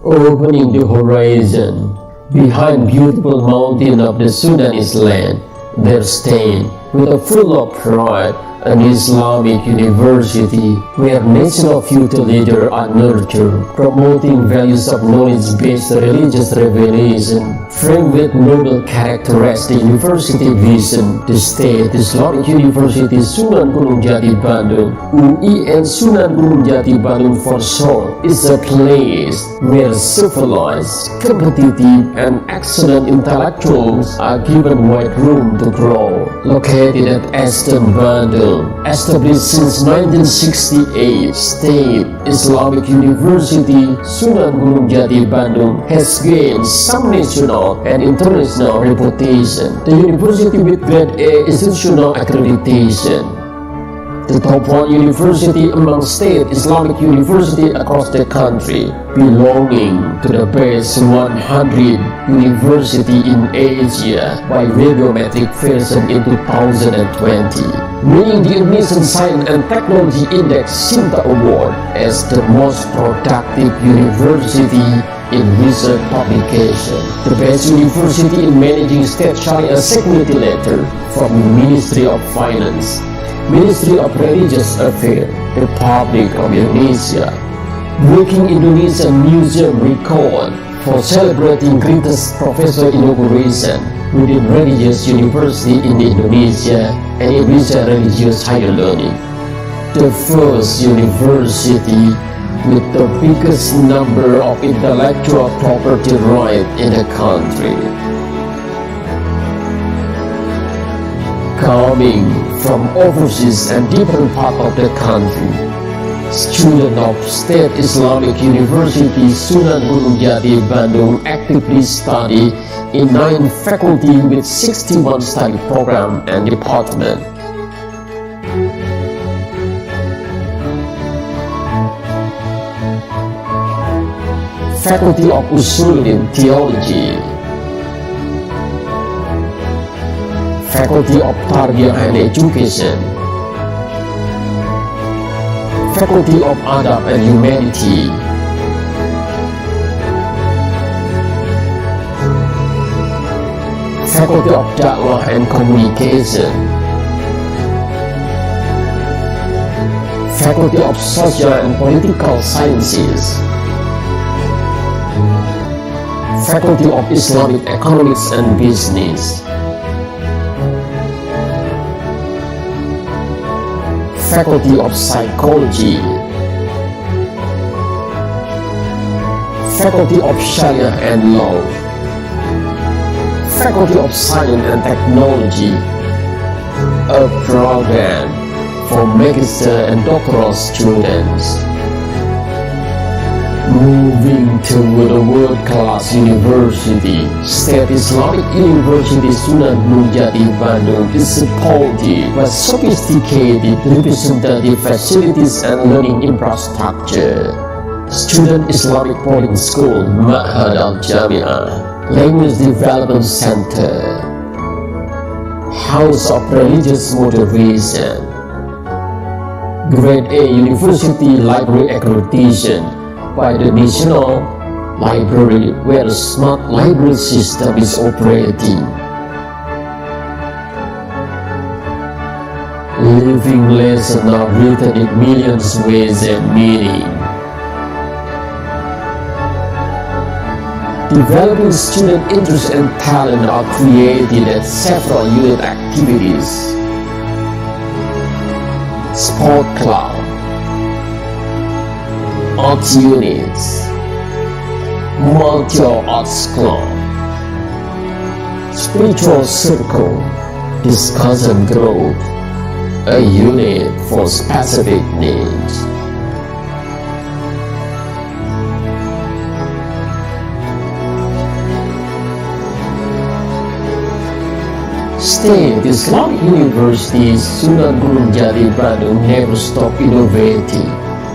Opening the horizon. Behind beautiful mountain of the Sudanese land, they're staying with a full of pride an Islamic university where national future leaders are nurtured, promoting values of knowledge-based religious revelation, framed with noble characteristic university vision. The State Islamic University Sunan Gunung Jati Bandung, UIN Sunan Gunung Jati Bandung for short, is a place where civilized, competitive, and excellent intellectuals are given wide room to grow. Located at Eastern Bandung, established since 1968, State Islamic University Sunan Gunung Jati Bandung has gained some national and international reputation. The university with Grade A institutional accreditation. the top one university among state Islamic universities across the country, belonging to the best 100 university in Asia by radiometric version in 2020, winning the Indonesian Science and Technology Index Sinta Award as the most productive university in research publication. The best university in managing state Sharia security letter from the Ministry of Finance, Ministry of Religious Affairs, Republic of Indonesia. Breaking Indonesian Museum record for celebrating greatest professor inauguration within religious university in Indonesia and Indonesia religious higher learning. The first university with the biggest number of intellectual property rights in the country. Coming from overseas and different parts of the country, students of State Islamic University Sunan Gunung Jati Bandung actively study in 9 faculty with 61 study program and department. Faculty of Usuluddin Theology, Faculty of Tarbiyah and Education, Faculty of Adab and Humanity, Faculty of Da'wah and Communication, Faculty of Social and Political Sciences, Faculty of Islamic Economics and Business, Faculty of Psychology, Faculty of Sharia and Law, Faculty of Science and Technology, a program for magister and doctoral students. Moving to the world-class university, State Islamic University Sunan Gunung Jati Bandung is supported by sophisticated representative facilities and learning infrastructure. Student Islamic Boarding School, Ma'had Al-Jami'ah, Language Development Center, House of Religious Moderation, Grade A University Library Accreditation by the National Library, where a smart library system is operating. Living lessons are written in millions ways and meaning. Developing student interest and talent are created at several unit activities. Sport club, arts units, martial arts club, spiritual circle, discussion group, a unit for specific needs. State Islamic University Sunan Gunung Jati Bandung never stop innovating,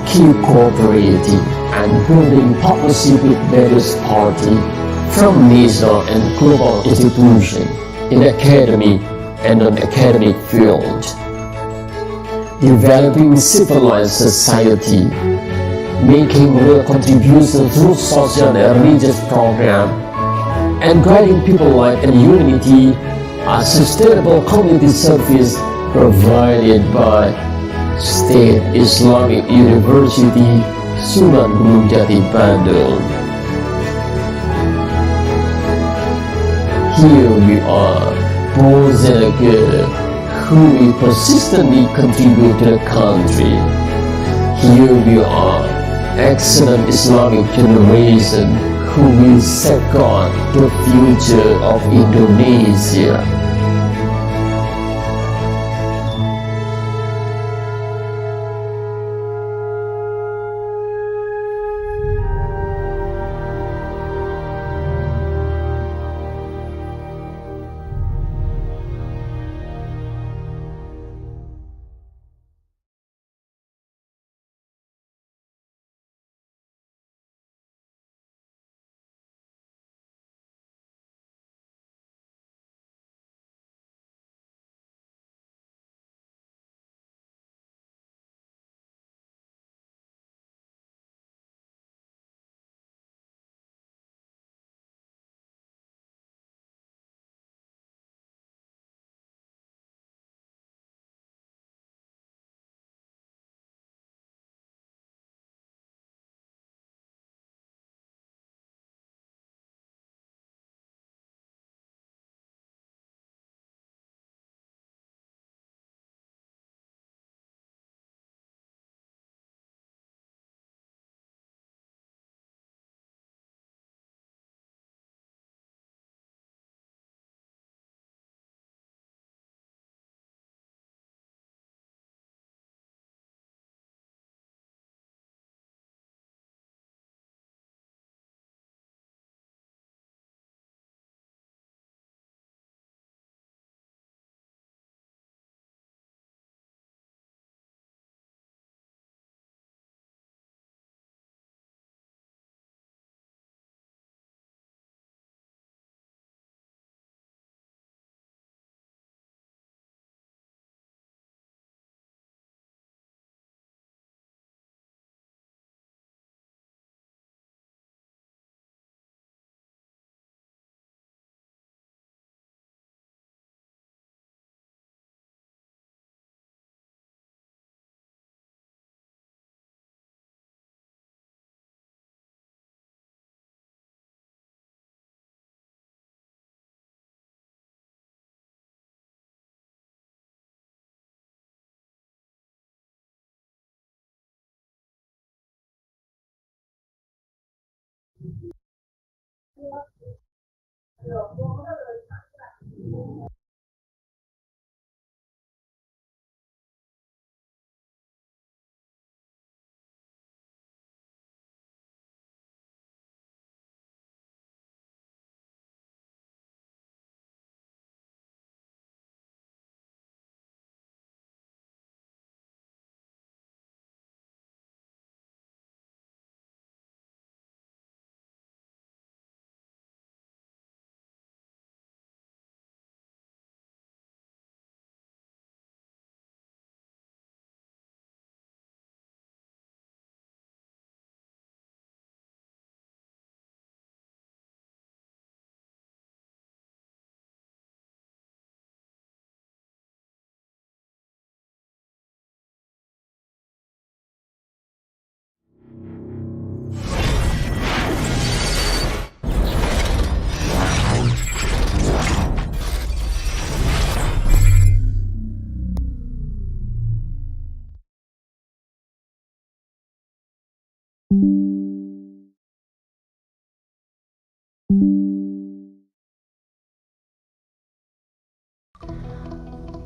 keep cooperating and building partnership with various parties from national and global institutions in academic and non-academic field, developing civilized society, making real contributions through social and religious programs, and guiding people life and unity, a sustainable community service provided by State Islamic University Sunan Gunung Jati Bandung. Here we are, boys and girls, who will persistently contribute to the country. Here we are, excellent Islamic generation who will safeguard the future of Indonesia.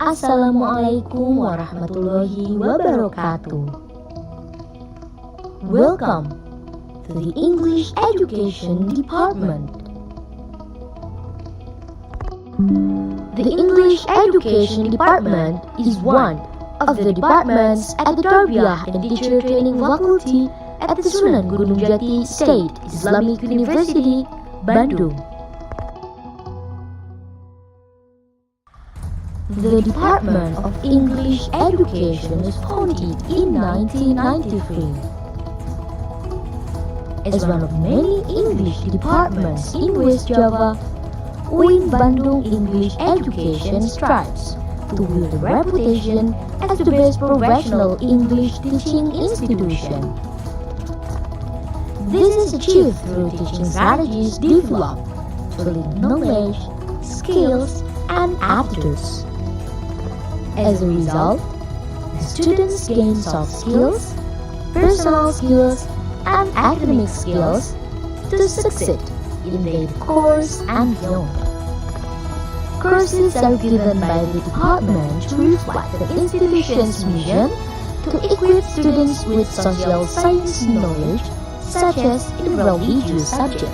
Assalamualaikum warahmatullahi wabarakatuh. Welcome to the English Education Department. The English Education Department is one of the departments at the Tarbiyah and Teacher Training Faculty at the Sunan Gunung Jati State Islamic University, Bandung. The Department of English Education was founded in 1993. As one of many English departments in West Java, UIN Bandung English Education strives to build a reputation as the best professional English teaching institution. This is achieved through teaching strategies developed to lead knowledge, skills, and attitudes. As a result, the students gain soft skills, personal skills, and academic skills to succeed in their course and beyond. Courses are given by the department to reflect the institution's mission to equip students with social science knowledge, such as in religious subjects.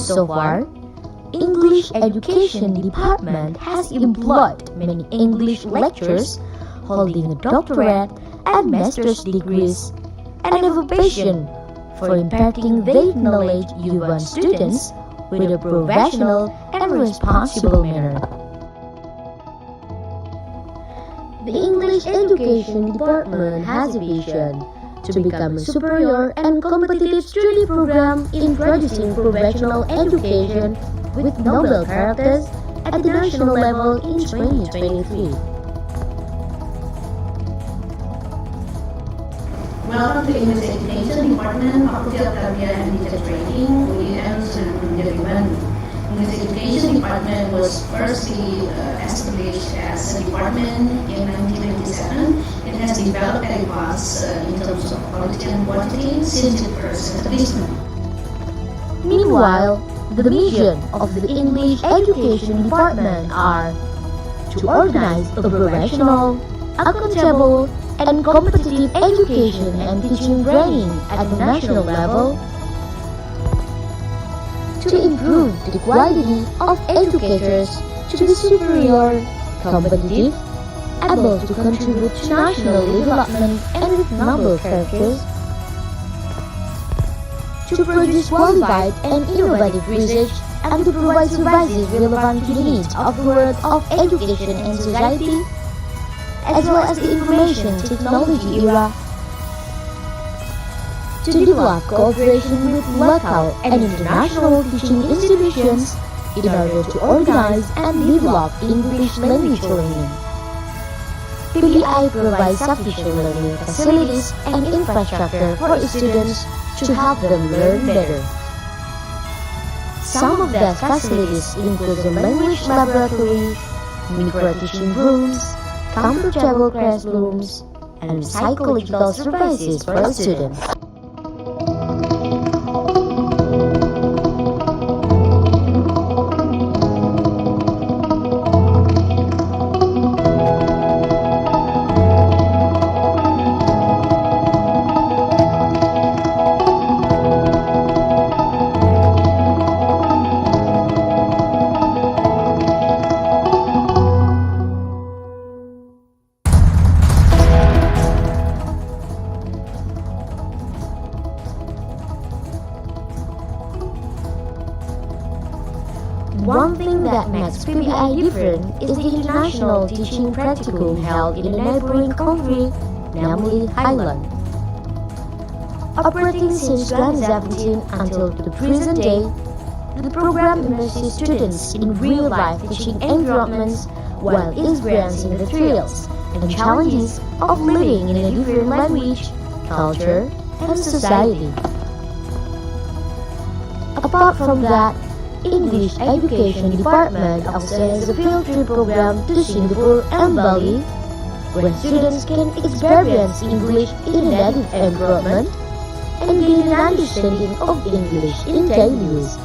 So far, English Education Department has employed many English lecturers holding a doctorate and master's degrees and have a passion for imparting their knowledge to young students with a professional and responsible manner. The English Education Department has a vision to become a superior and competitive study program in producing professional education with noble characters at the national level in 2023. Welcome to English Education Department, Faculty of Tarbiyah and Teacher Training, UIN Sunan Gunung Jati Bandung. English Education Department was firstly established as a department in 1997. It has developed very fast in terms of quality and quantity since its first establishment. Meanwhile, the mission of the English Education Department are to organize a professional, accountable, and competitive education and teaching training at the national level, to improve the quality of educators to be superior, competitive, able to contribute to national development and with noble characters, to produce qualified and innovative research and to provide services relevant to the needs of the world of education and society, as well as the information technology era, to develop cooperation with local and international teaching institutions in order to organize and develop English language learning. PBI provides sufficient learning facilities and infrastructure for students to help them learn better. Some of the facilities include the language laboratory, micro-teaching rooms, comfortable classrooms, and psychological services for students. One thing that makes PBI different is the international teaching practicum held in a neighboring country, namely Thailand. Operating since 2017 until the present day, the program immerses students in real-life teaching environments while experiencing the thrills and challenges of living in a different language, culture, and society. Apart from that, English Education Department also has a field trip program to Singapore and Bali, where students can experience English in a native environment and gain an understanding of English in daily use.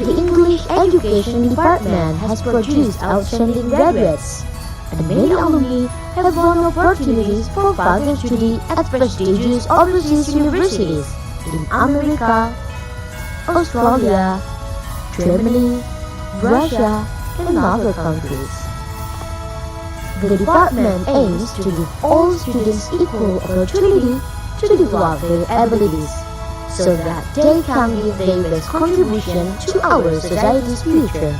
The English Education Department has produced outstanding graduates, and many alumni have won opportunities for further study at prestigious overseas universities in America, Australia, Germany, Russia, and other countries. The department aims to give all students equal opportunity to develop their abilities, so that they can give their best contribution to our society's future.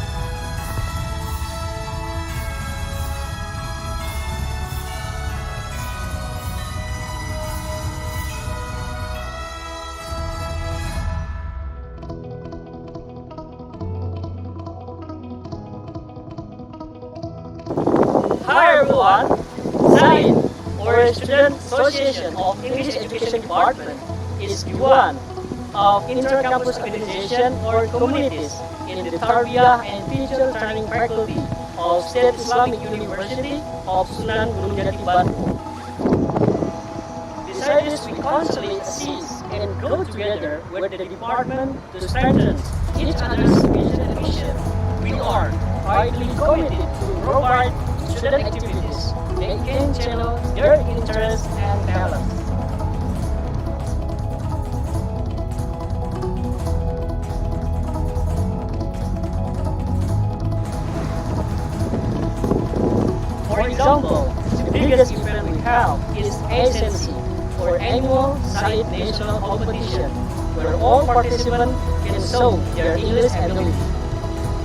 Hi everyone, SAID, or Student Association of English Education Department, is one of inter-campus organization or communities in the Tarbiyah and Teacher Training Faculty of State Islamic University of Sunan Gunung Jati Bandung. Besides, we constantly assist and grow together with the department to strengthen each other's vision and mission. We are widely committed to provide student activities that can channel their interests and talents. For example, the biggest event we have is SNC, or Annual SAID National Competition, where all participants can show their English ability.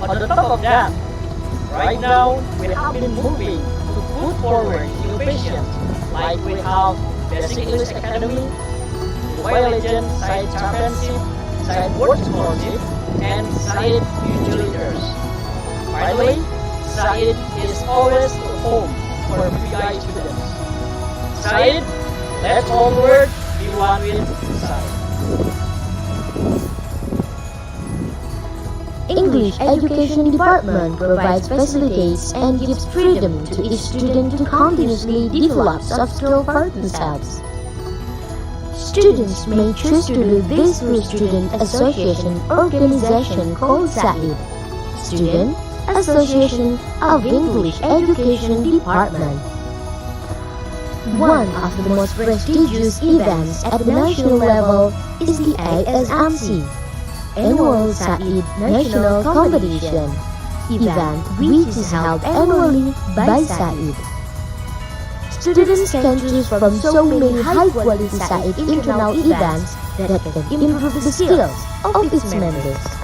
On the top of that, right now, we have been moving to put forward innovations like we have Basic English Academy, Mobile Legends SAID Championship, SAID World Scholarship, and SAID Future Leaders. Finally, SAID is always a home for PBI students. SAID, let's all work, be one with SAID. English Education Department provides facilities and gives freedom to each student to continuously develop soft skills for themselves. Students may choose to do this through student association organization called SAID, Student Association of English Education Department. One of the most prestigious events at the national level is the ASMC, Annual SAID National Competition, event which is held annually by SAID. students can choose from so many high-quality SAIC internal events that can improve the skills of its members.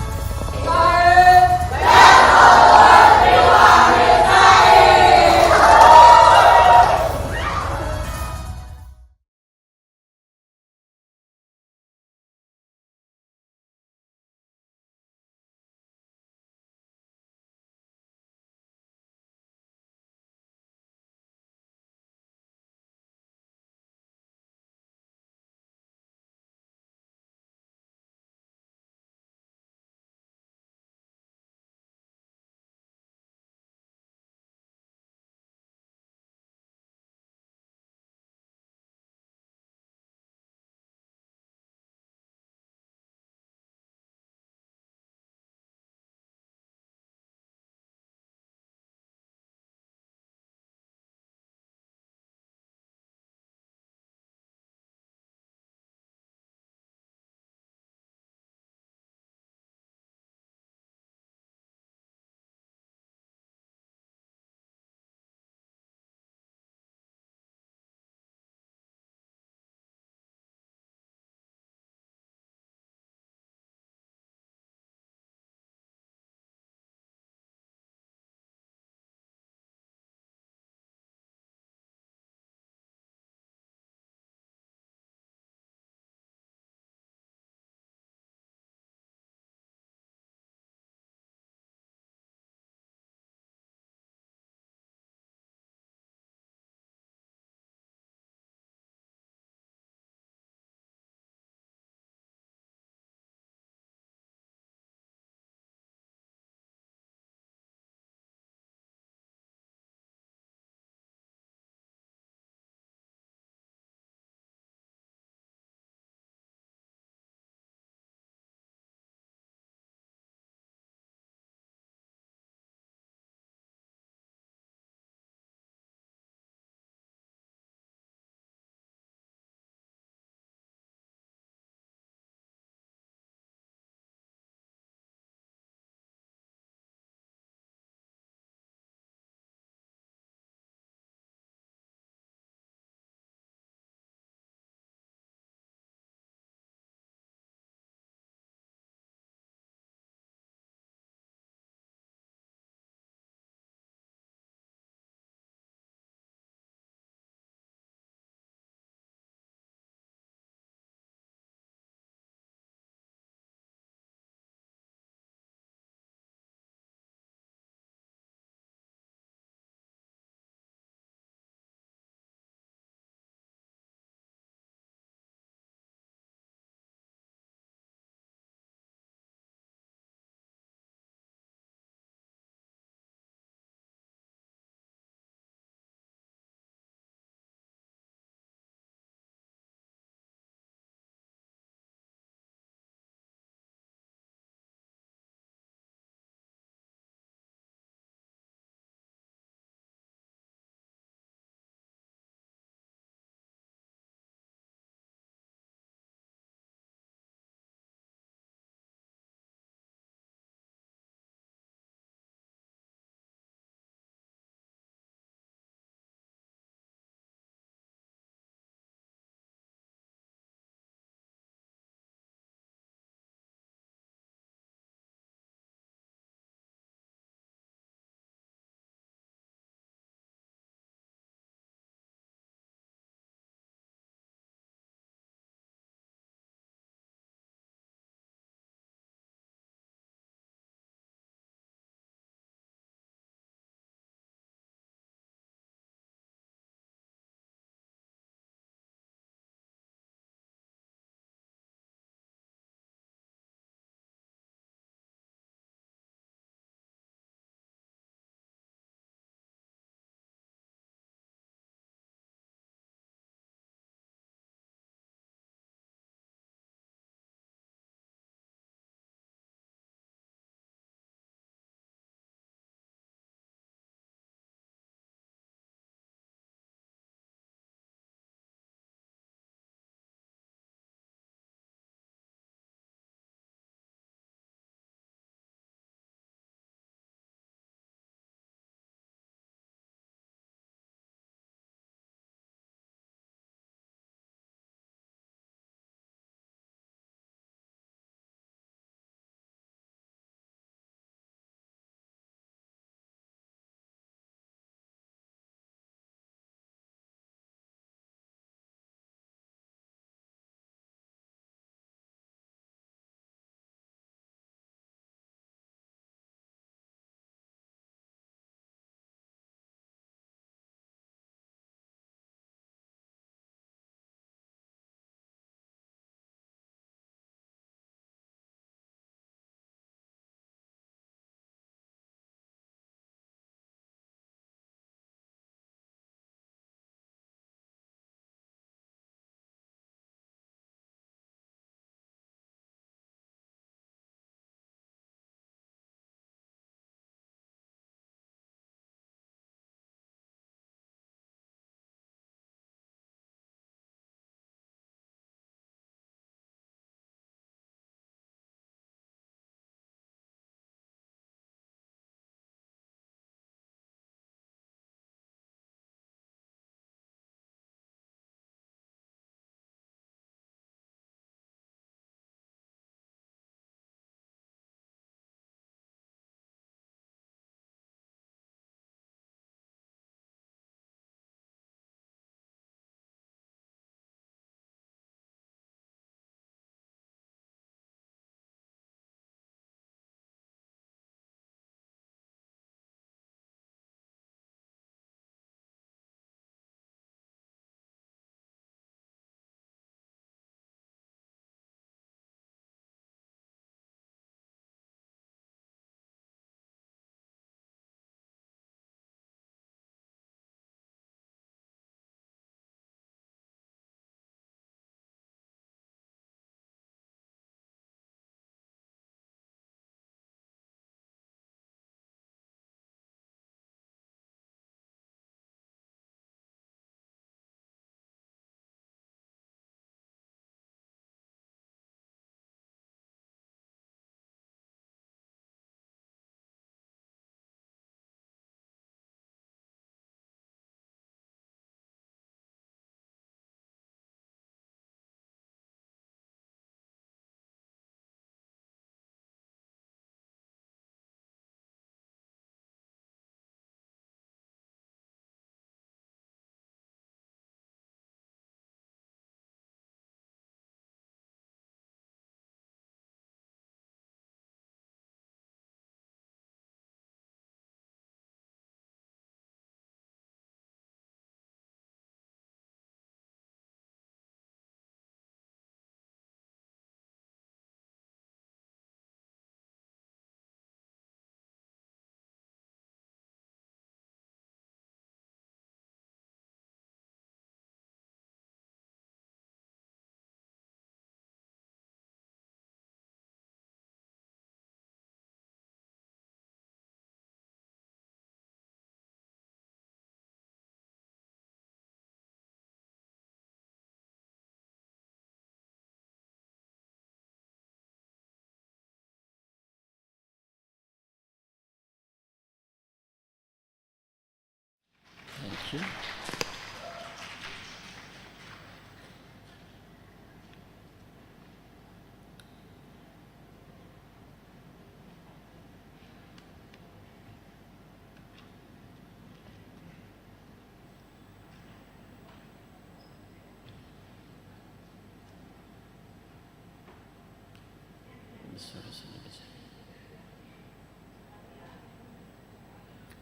you.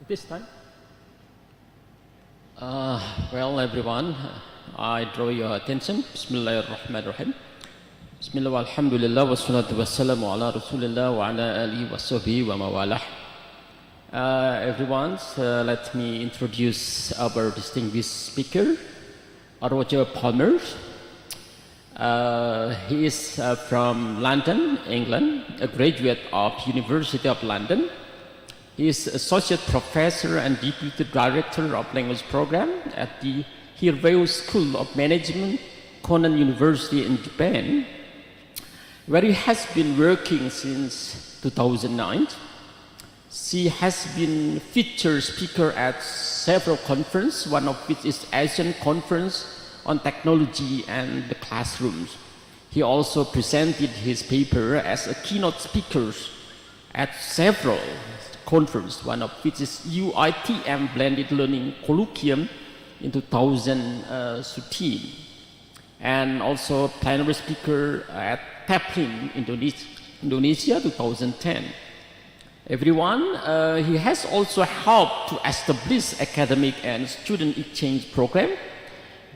This time. Well, everyone, I draw your attention. Bismillahirrahmanirrahim. Bismillah walhamdulillah wassalatu wassalamu ala rasulillah wa ala alihi wa sahbihi wa mawalah. Everyone, let me introduce our distinguished speaker, Roger Palmer. He is from London, England, a graduate of University of London. He is Associate Professor and Deputy Director of Language Program at the Hirveo School of Management, Konan University in Japan, where he has been working since 2009. She has been featured speaker at several conferences, one of which is Asian Conference on Technology and the Classrooms. He also presented his paper as a keynote speaker at several conference, one of which is UITM Blended Learning Colloquium in 2013, and also plenary speaker at Taplin, Indonesia 2010. Everyone, he has also helped to establish academic and student exchange program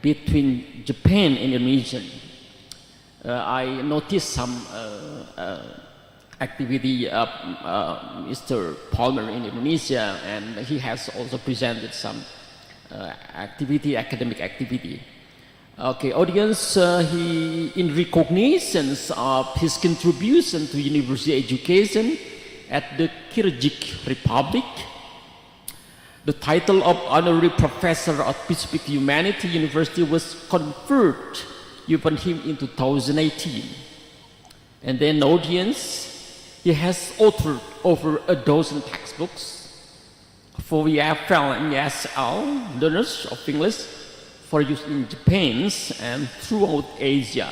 between Japan and Indonesia. I noticed some activity of Mr. Palmer in Indonesia, and he has also presented some academic activity. Okay, audience, he, in recognition of his contribution to university education at the Kyrgyz Republic, the title of Honorary Professor of Pacific Humanity University was conferred upon him in 2018. And then audience, he has authored over a dozen textbooks for EFL and ESL learners of English for use in Japan and throughout Asia.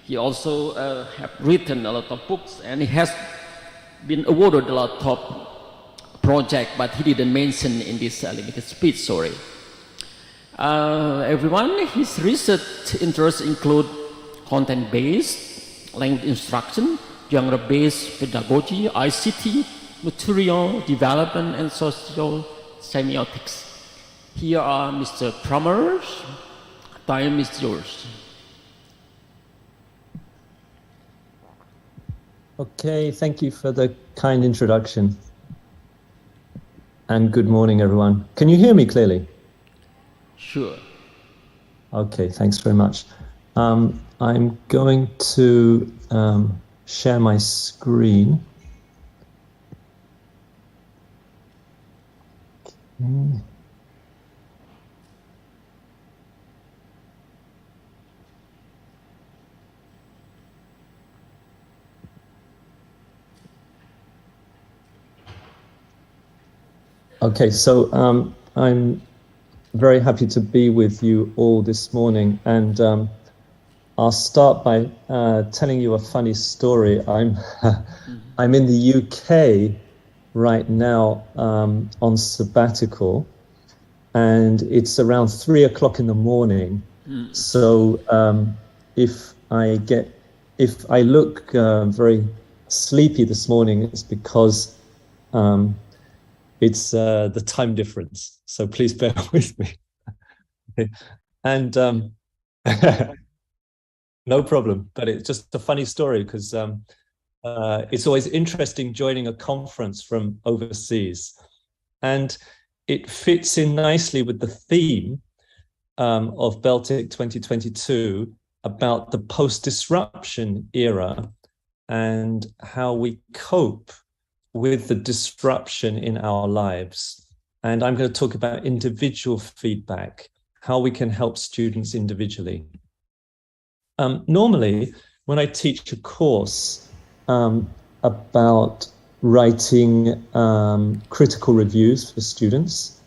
He also have written a lot of books, and he has been awarded a lot of projects, but he didn't mention in this limited speech, sorry. Everyone, his research interests include content-based language instruction, genre-based pedagogy, ICT, material development, and social semiotics. Here are Mr. Palmer. Time is yours. Okay, thank you for the kind introduction. And good morning, everyone. Can you hear me clearly? Sure. Okay, thanks very much. I'm going to share my screen. Okay. Okay, so I'm very happy to be with you all this morning, and I'll start by telling you a funny story. I'm in the UK right now on sabbatical, and it's around 3 o'clock in the morning. So if I look very sleepy this morning, it's because it's the time difference, so please bear with me. And no problem, but it's just a funny story because it's always interesting joining a conference from overseas, and it fits in nicely with the theme of Beltic 2022 about the post-disruption era and how we cope with the disruption in our lives. And I'm going to talk about individual feedback, how we can help students individually. Normally, when I teach a course about writing critical reviews for students,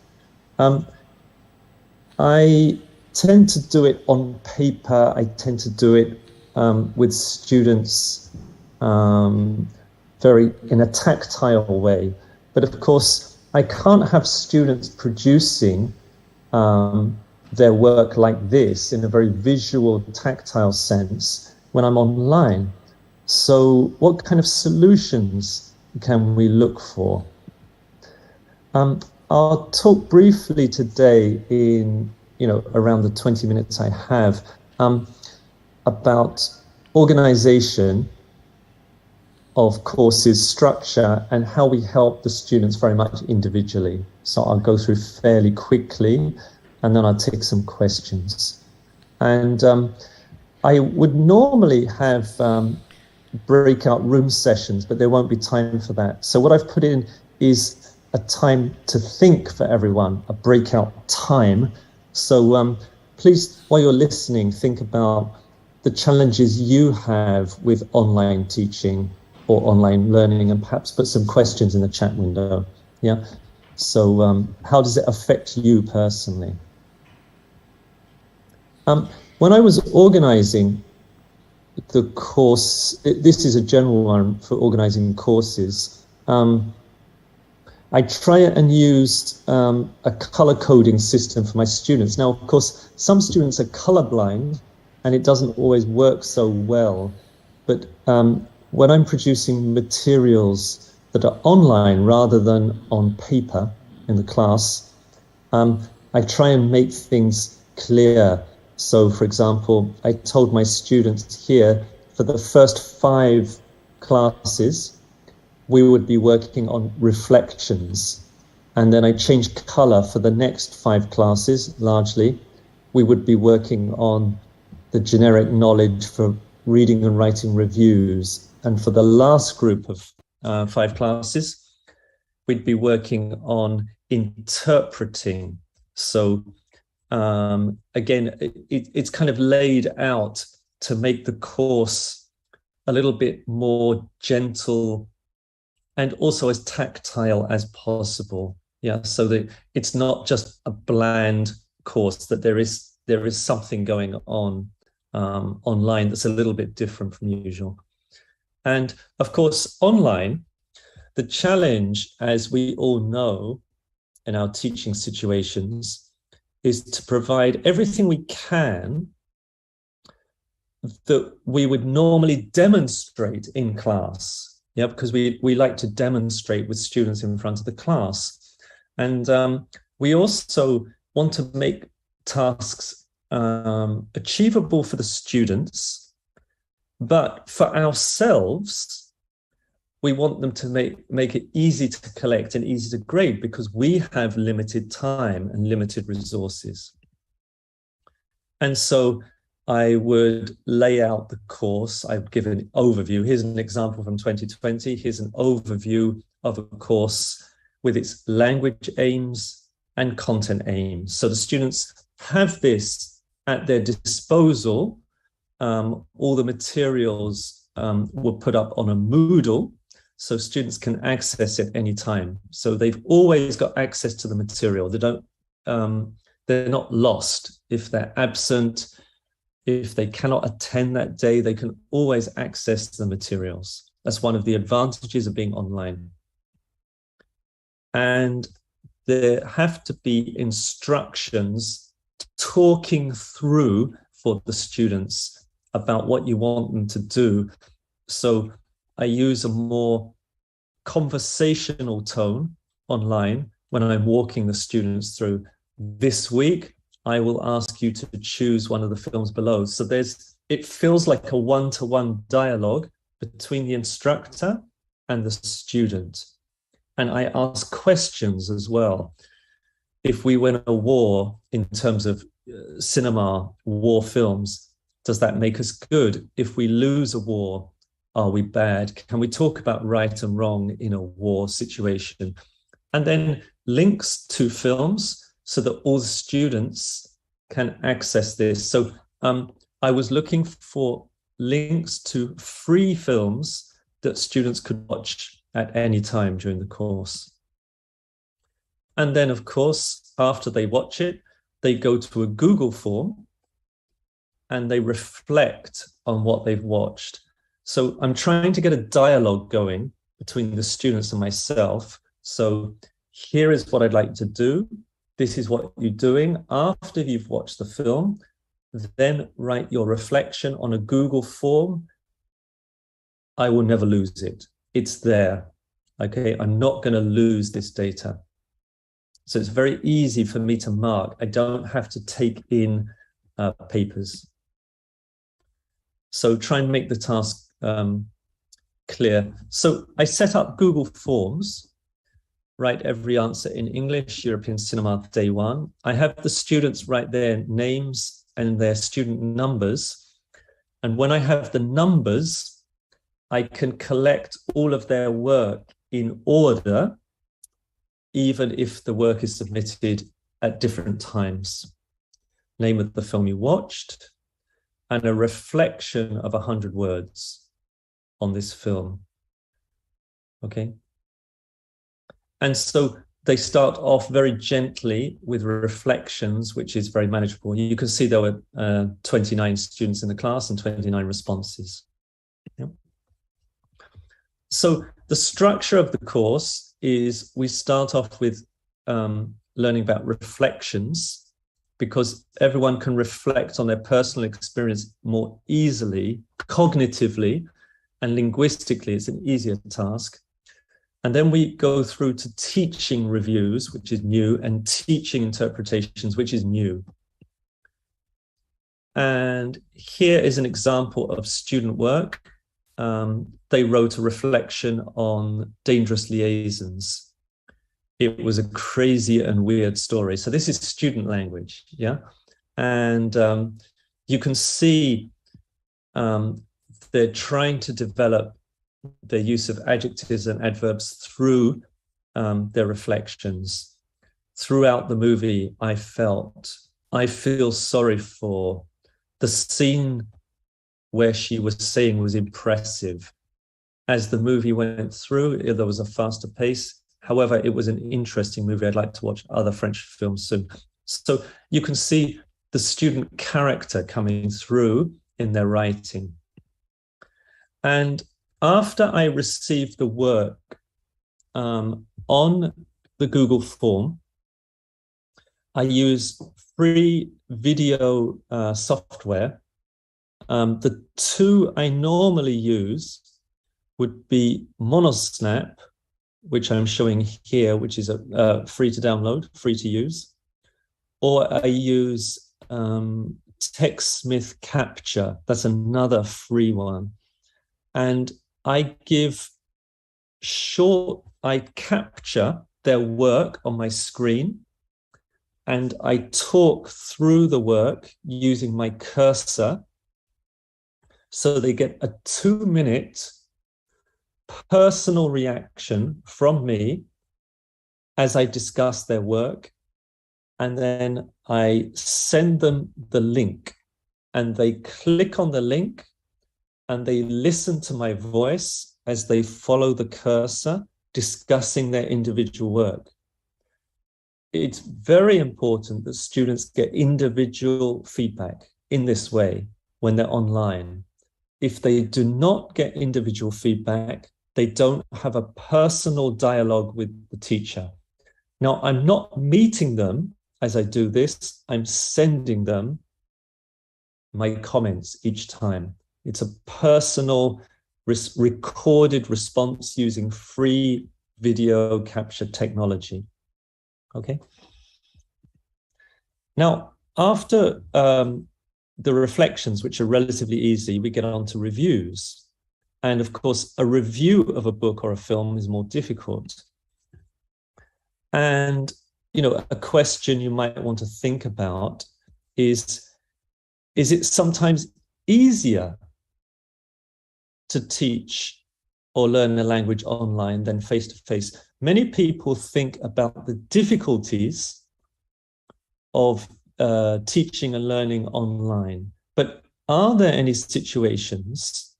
I tend to do it on paper. I tend to do it with students very in a tactile way. But of course, I can't have students producing their work like this in a very visual, tactile sense when I'm online. So what kind of solutions can we look for? I'll talk briefly today in, around the 20 minutes I have about organization of courses, structure, and how we help the students very much individually. So I'll go through fairly quickly, and then I'll take some questions. And I would normally have breakout room sessions, but there won't be time for that. So what I've put in is a time to think for everyone, a breakout time. So please, while you're listening, think about the challenges you have with online teaching or online learning, and perhaps put some questions in the chat window. Yeah. So how does it affect you personally? When I was organizing the course, this is a general one for organizing courses. I try and use a color coding system for my students. Now, of course, some students are colorblind and it doesn't always work so well. But when I'm producing materials that are online rather than on paper in the class, I try and make things clear. So, for example, I told my students here for the first 5 classes, we would be working on reflections. And then I changed color for the next 5 classes, largely. We would be working on the generic knowledge for reading and writing reviews. And for the last group of 5 classes, we'd be working on interpreting. So again, it's kind of laid out to make the course a little bit more gentle and also as tactile as possible. Yeah, so that it's not just a bland course, that there is something going on online that's a little bit different from usual. And of course, online, the challenge, as we all know in our teaching situations, is to provide everything we can that we would normally demonstrate in class. Yeah, because we like to demonstrate with students in front of the class. And we also want to make tasks achievable for the students, but for ourselves, we want them to make it easy to collect and easy to grade, because we have limited time and limited resources. And so I would lay out the course. I'd give an overview. Here's an example from 2020. Here's an overview of a course with its language aims and content aims. So the students have this at their disposal. All the materials were put up on a Moodle, so students can access it anytime. So they've always got access to the material. They're not lost. If they're absent, if they cannot attend that day, they can always access the materials. That's one of the advantages of being online. And there have to be instructions talking through for the students about what you want them to do. So I use a more conversational tone online when I'm walking the students through. This week, I will ask you to choose one of the films below. So it feels like a one-to-one dialogue between the instructor and the student. And I ask questions as well. If we win a war in terms of cinema, war films, does that make us good? If we lose a war, are we bad? Can we talk about right and wrong in a war situation? And then links to films so that all the students can access this. So I was looking for links to free films that students could watch at any time during the course. And then, of course, after they watch it, they go to a Google form and they reflect on what they've watched. So I'm trying to get a dialogue going between the students and myself. So here is what I'd like to do. This is what you're doing after you've watched the film. Then write your reflection on a Google form. I will never lose it. It's there. Okay, I'm not going to lose this data. So it's very easy for me to mark. I don't have to take in papers. So try and make the task clear. So I set up Google Forms. Write every answer in English, European Cinema, day one. I have the students write their names and their student numbers. And when I have the numbers, I can collect all of their work in order, even if the work is submitted at different times. Name of the film you watched, and a reflection of 100 words on this film. Okay. And so they start off very gently with reflections, which is very manageable. You can see there were 29 students in the class and 29 responses. Yeah. So the structure of the course is we start off with learning about reflections, because everyone can reflect on their personal experience more easily, cognitively, and linguistically. It's an easier task. And then we go through to teaching reviews, which is new, and teaching interpretations, which is new. And here is an example of student work. They wrote a reflection on dangerous liaisons. It was a crazy and weird story. So this is student language, yeah? And you can see they're trying to develop the use of adjectives and adverbs through their reflections. Throughout the movie, I feel sorry for. The scene where she was saying was impressive. As the movie went through, there was a faster pace. However, it was an interesting movie. I'd like to watch other French films soon. So you can see the student character coming through in their writing. And after I received the work on the Google form, I use free video software. The two I normally use would be Monosnap, which I'm showing here, which is free to download, free to use, or I use TechSmith Capture. That's another free one. And I capture their work on my screen, and I talk through the work using my cursor. So they get a 2-minute personal reaction from me as I discuss their work. And then I send them the link, and they click on the link and they listen to my voice as they follow the cursor, discussing their individual work. It's very important that students get individual feedback in this way when they're online. If they do not get individual feedback, they don't have a personal dialogue with the teacher. Now, I'm not meeting them as I do this. I'm sending them my comments each time. It's a personal recorded response using free video capture technology. Okay. Now, after the reflections, which are relatively easy, we get on to reviews. And of course, a review of a book or a film is more difficult. And, you know, a question you might want to think about is it sometimes easier to teach or learn a language online than face-to-face? Many people think about the difficulties of teaching and learning online, but are there any situations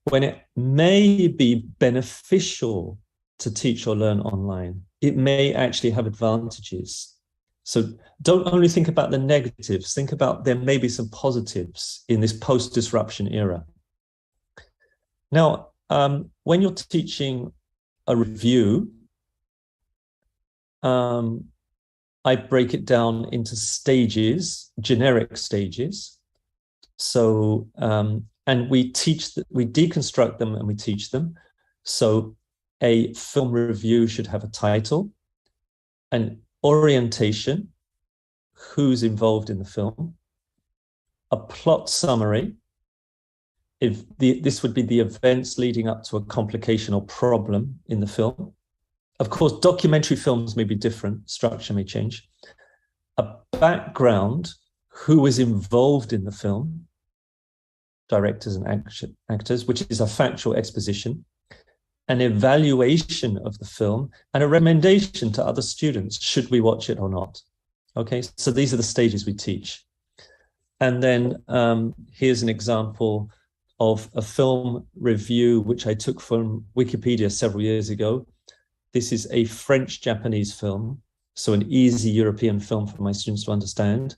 when it may be beneficial to teach or learn online? It may actually have advantages. So don't only think about the negatives, think about there may be some positives in this post-disruption era. Now, when you're teaching a review, I break it down into stages, generic stages. So, and we deconstruct them and we teach them. So a film review should have a title, an orientation, who's involved in the film, a plot summary, this would be the events leading up to a complication or problem in the film. Of course, documentary films may be different, structure may change. A background, who is involved in the film, directors and actors, which is a factual exposition, an evaluation of the film, and a recommendation to other students, should we watch it or not. Okay, so these are the stages we teach. And then here's an example of a film review, which I took from Wikipedia several years ago. This is a French-Japanese film, so an easy European film for my students to understand.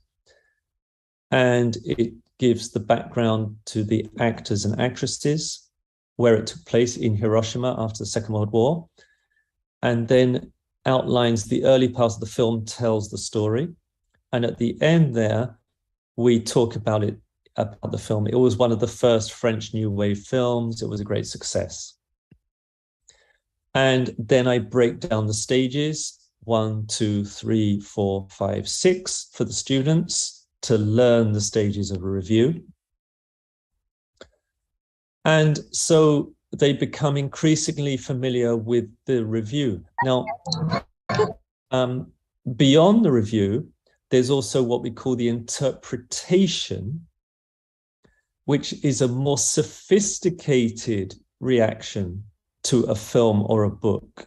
And it gives the background to the actors and actresses, where it took place in Hiroshima after the Second World War, and then outlines the early part of the film, tells the story. And at the end there, we talk about the film. It was one of the first French New Wave films. It was a great success. And then I break down the stages, 1, 2, 3, 4, 5, 6 for the students to learn the stages of a review. And so they become increasingly familiar with the review. Now, beyond the review, there's also what we call the interpretation, which is a more sophisticated reaction to a film or a book.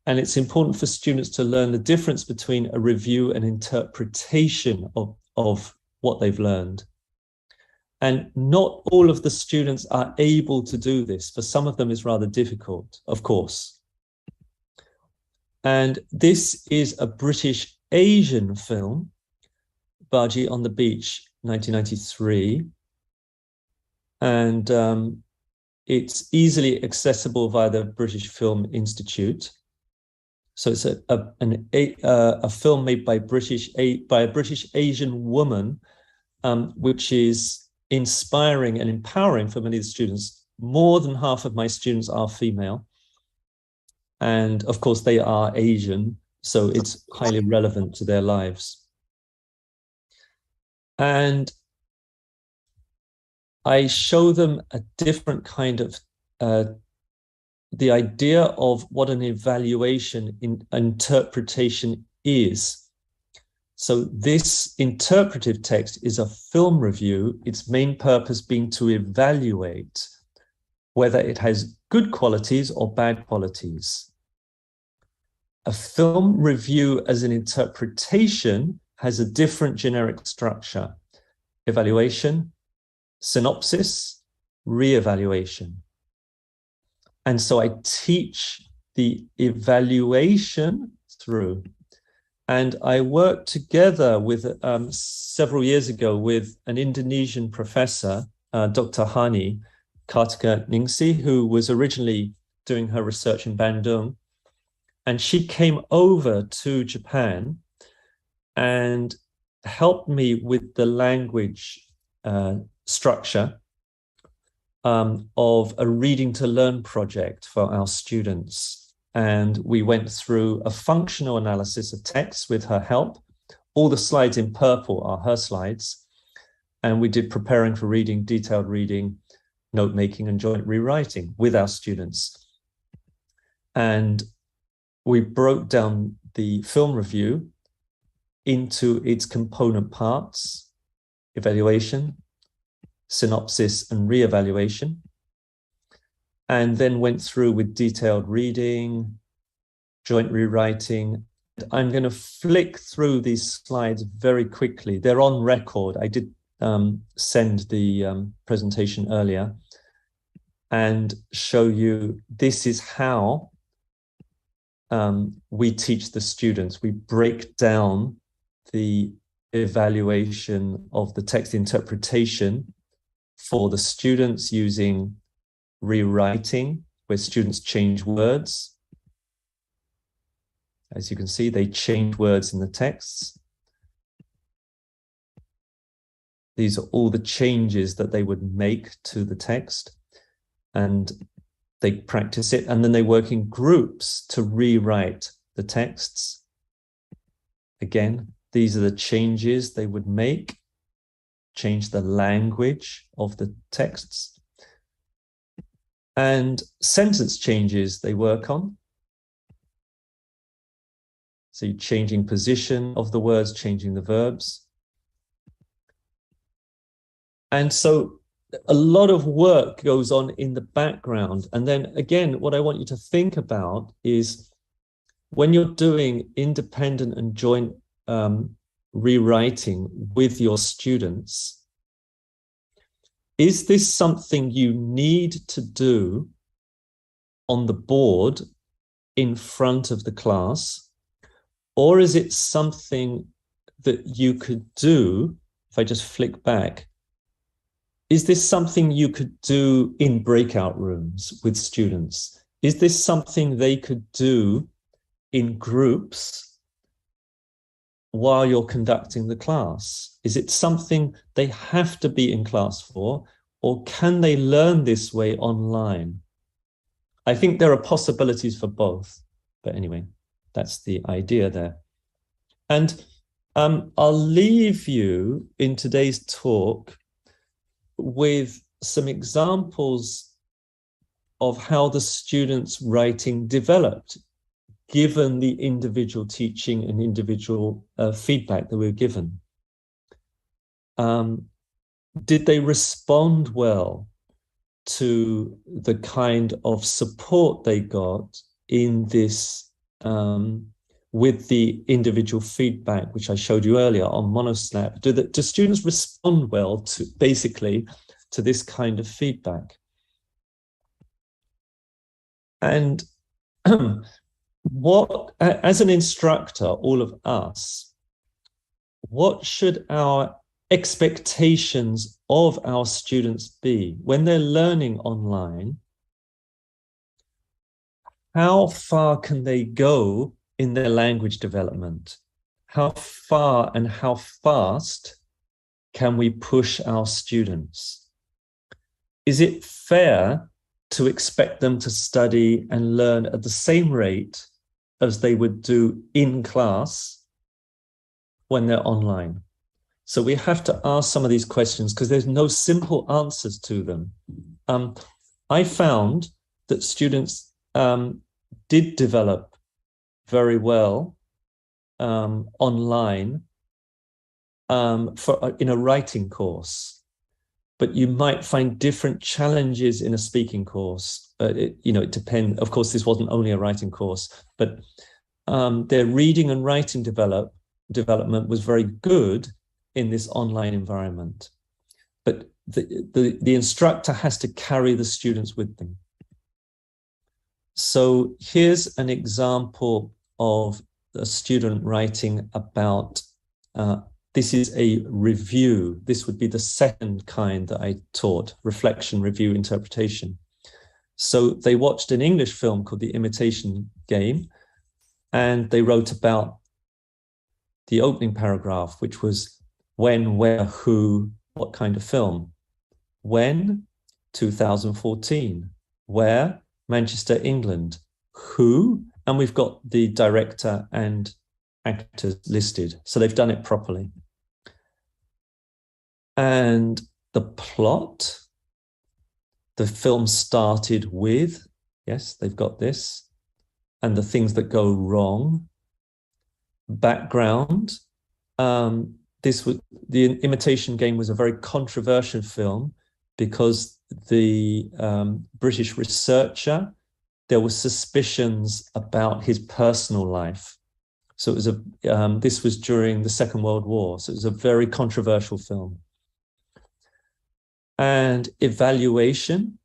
And it's important for students to learn the difference between a review and interpretation of what they've learned. And not all of the students are able to do this. For some of them, it's rather difficult, of course. And this is a British Asian film, Baji on the Beach, 1993. And it's easily accessible via the British Film Institute. So it's a film made by a British Asian woman, which is inspiring and empowering for many of the students. More than half of my students are female. And of course, they are Asian, so it's highly relevant to their lives. And I show them a different kind of, the idea of what an evaluation interpretation is. So this interpretive text is a film review, its main purpose being to evaluate whether it has good qualities or bad qualities. A film review as an interpretation has a different generic structure: evaluation, synopsis, re-evaluation. And so I teach the evaluation through. And I worked together with several years ago with an Indonesian professor, Dr. Hani Kartika Ningsi, who was originally doing her research in Bandung. And she came over to Japan and helped me with the language structure of a reading to learn project for our students. And we went through a functional analysis of text with her help. All the slides in purple are her slides. And we did preparing for reading, detailed reading, note making, and joint rewriting with our students. And we broke down the film review into its component parts: evaluation, synopsis, and re-evaluation. And then went through with detailed reading, joint rewriting. I'm going to flick through these slides very quickly. They're on record. I did send the presentation earlier and show you this is how we teach the students. We break down the evaluation of the text interpretation for the students using rewriting, where students change words. As you can see, they change words in the texts. These are all the changes that they would make to the text, and they practice it, and then they work in groups to rewrite the texts. Again, these are the changes they would make, change the language of the texts. And sentence changes they work on. So you're changing position of the words, changing the verbs. And so a lot of work goes on in the background. And then again, what I want you to think about is when you're doing independent and joint rewriting with your students, is this something you need to do on the board in front of the class? Or is it something that you could do, if I just flick back, is this something you could do in breakout rooms with students? Is this something they could do in groups while you're conducting the class? Is it something they have to be in class for, or can they learn this way online? I think there are possibilities for both, but anyway, that's the idea there. And I'll leave you in today's talk with some examples of how the students' writing developed, given the individual teaching and individual feedback that we were given. Did they respond well to the kind of support they got in this, with the individual feedback, which I showed you earlier on Monosnap? Do students respond well to, basically, to this kind of feedback? And what, as an instructor, all of us, what should our expectations of our students be when they're learning online? How far can they go in their language development? How far and how fast can we push our students? Is it fair to expect them to study and learn at the same rate as they would do in class when they're online? So we have to ask some of these questions because there's no simple answers to them. I found that students did develop very well online in a writing course, but you might find different challenges in a speaking course. It depends. Of course, this wasn't only a writing course, but their reading and writing development was very good in this online environment. But the instructor has to carry the students with them. So here's an example of a student writing about, this is a review. This would be the second kind that I taught, reflection, review, interpretation. So they watched an English film called The Imitation Game, and they wrote about the opening paragraph, which was when, where, who, what kind of film. When, 2014. Where, Manchester, England. Who, and we've got the director and actors listed. So they've done it properly. And the plot, the film started with, yes, they've got this, and the things that go wrong. Background, The Imitation Game was a very controversial film because the British researcher, there were suspicions about his personal life. So it was this was during the Second World War. So it was a very controversial film. And evaluation,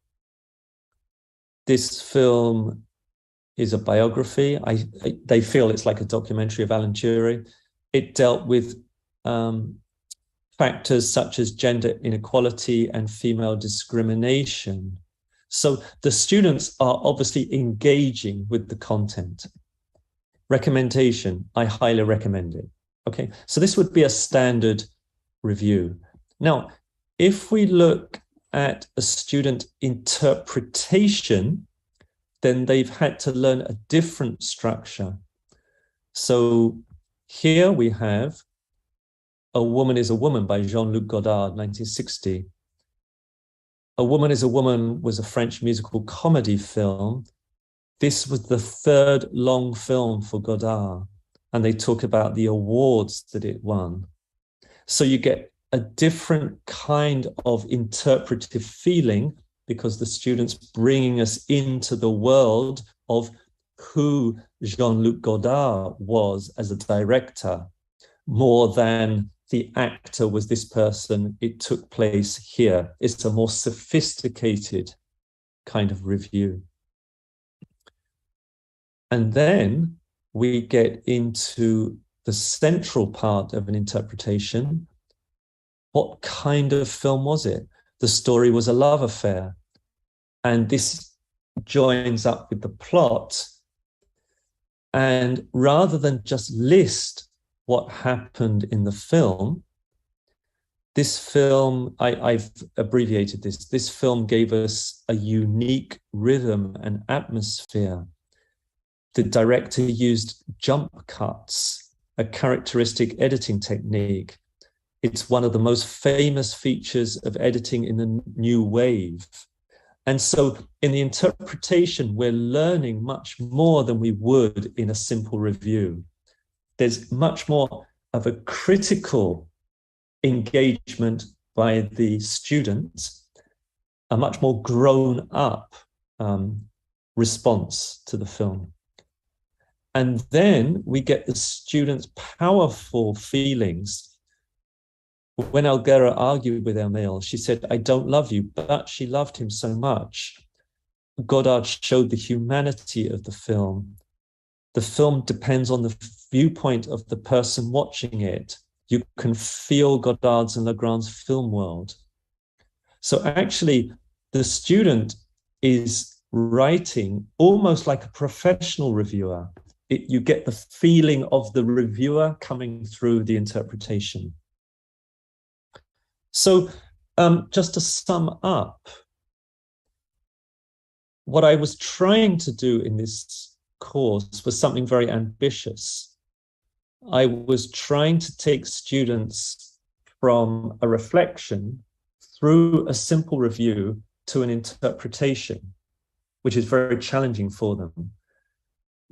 this film is a biography. They feel it's like a documentary of Alan Turing. it dealt with factors such as gender inequality and female discrimination. So the students are obviously engaging with the content. Recommendation, I highly recommend it. Okay, so this would be a standard review. Now, if we look at a student interpretation, then they've had to learn a different structure. So here we have A Woman is a Woman by Jean-Luc Godard, 1960. A Woman is a Woman was a French musical comedy film. This was the third long film for Godard, and they talk about the awards that it won. So you get a different kind of interpretive feeling because the student's bringing us into the world of who Jean-Luc Godard was as a director, more than the actor was this person, it took place here. It's a more sophisticated kind of review. And then we get into the central part of an interpretation. What kind of film was it? The story was a love affair. And this joins up with the plot. And rather than just list what happened in the film, this film, I've abbreviated this, this film gave us a unique rhythm and atmosphere. The director used jump cuts, a characteristic editing technique. It's one of the most famous features of editing in the new wave. And so in the interpretation, we're learning much more than we would in a simple review. There's much more of a critical engagement by the student, a much more grown up response to the film. And then we get the students' powerful feelings. When Elguera argued with Emile, she said, "I don't love you," but she loved him so much. Godard showed the humanity of the film. The film depends on the viewpoint of the person watching it. You can feel Godard's and Legrand's film world. So actually, the student is writing almost like a professional reviewer. You get the feeling of the reviewer coming through the interpretation. So just to sum up, what I was trying to do in this course was something very ambitious. I was trying to take students from a reflection through a simple review to an interpretation, which is very challenging for them.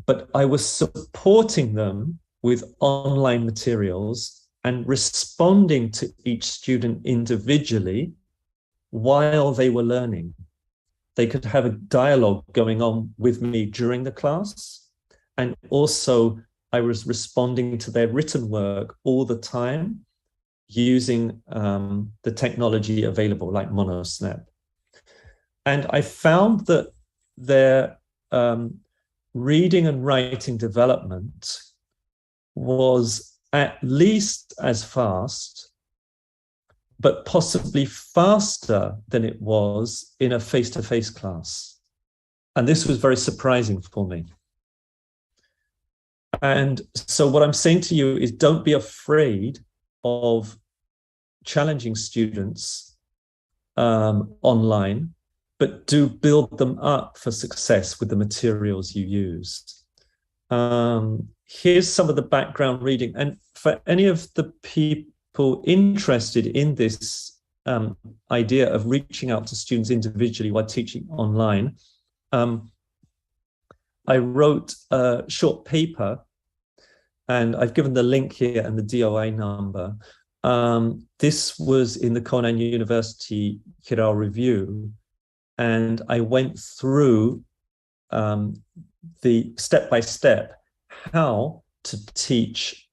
But I was supporting them with online materials and responding to each student individually while they were learning. They could have a dialogue going on with me during the class. And also I was responding to their written work all the time using the technology available like MonoSnap. And I found that their reading and writing development was at least as fast, but possibly faster than it was in a face-to-face class. And this was very surprising for me. And so what I'm saying to you is don't be afraid of challenging students online, but do build them up for success with the materials you use. Here's some of the background reading. And for any of the people interested in this idea of reaching out to students individually while teaching online, I wrote a short paper, and I've given the link here and the DOI number. This was in the Konan University Kirao Review, and I went through the step-by-step how to teach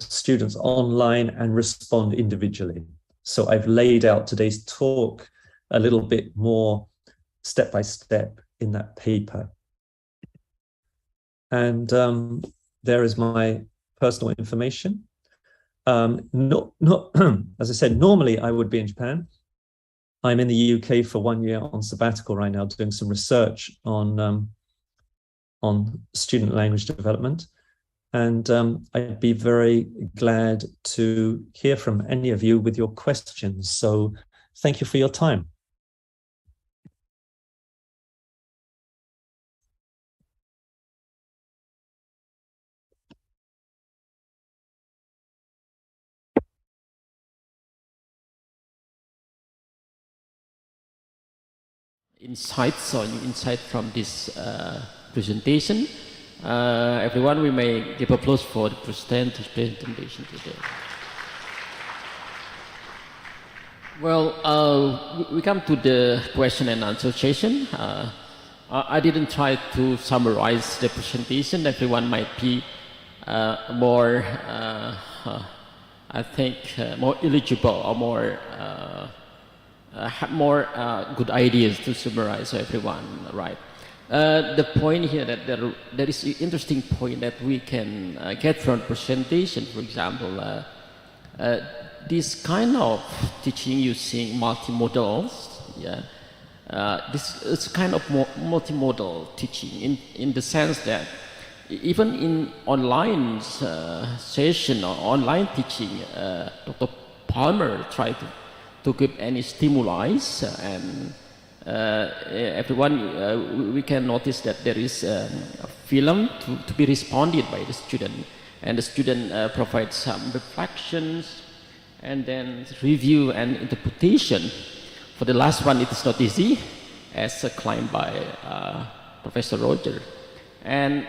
students online and respond individually. So I've laid out today's talk a little bit more step-by-step in that paper. And there is my personal information. as I said, normally I would be in Japan. I'm in the UK for 1 year on sabbatical right now, doing some research on student language development. And I'd be very glad to hear from any of you with your questions. So thank you for your time. Insights or new insight from this presentation. Everyone, we may give applause for the presentation today. Well, we come to the question and answer session. I didn't try to summarize the presentation. Everyone might be more, I think, more eligible or more have more good ideas to summarize everyone, right? The point here that there is an interesting point that we can get from presentation, for example, this kind of teaching using multimodals, this is kind of multimodal teaching in the sense that even in online session or online teaching, Dr. Palmer tried to give any stimuli, and everyone, we can notice that there is a film to be responded by the student, and the student provides some reflections and then review and interpretation. For the last one, it is not easy, as claimed by Professor Roger. And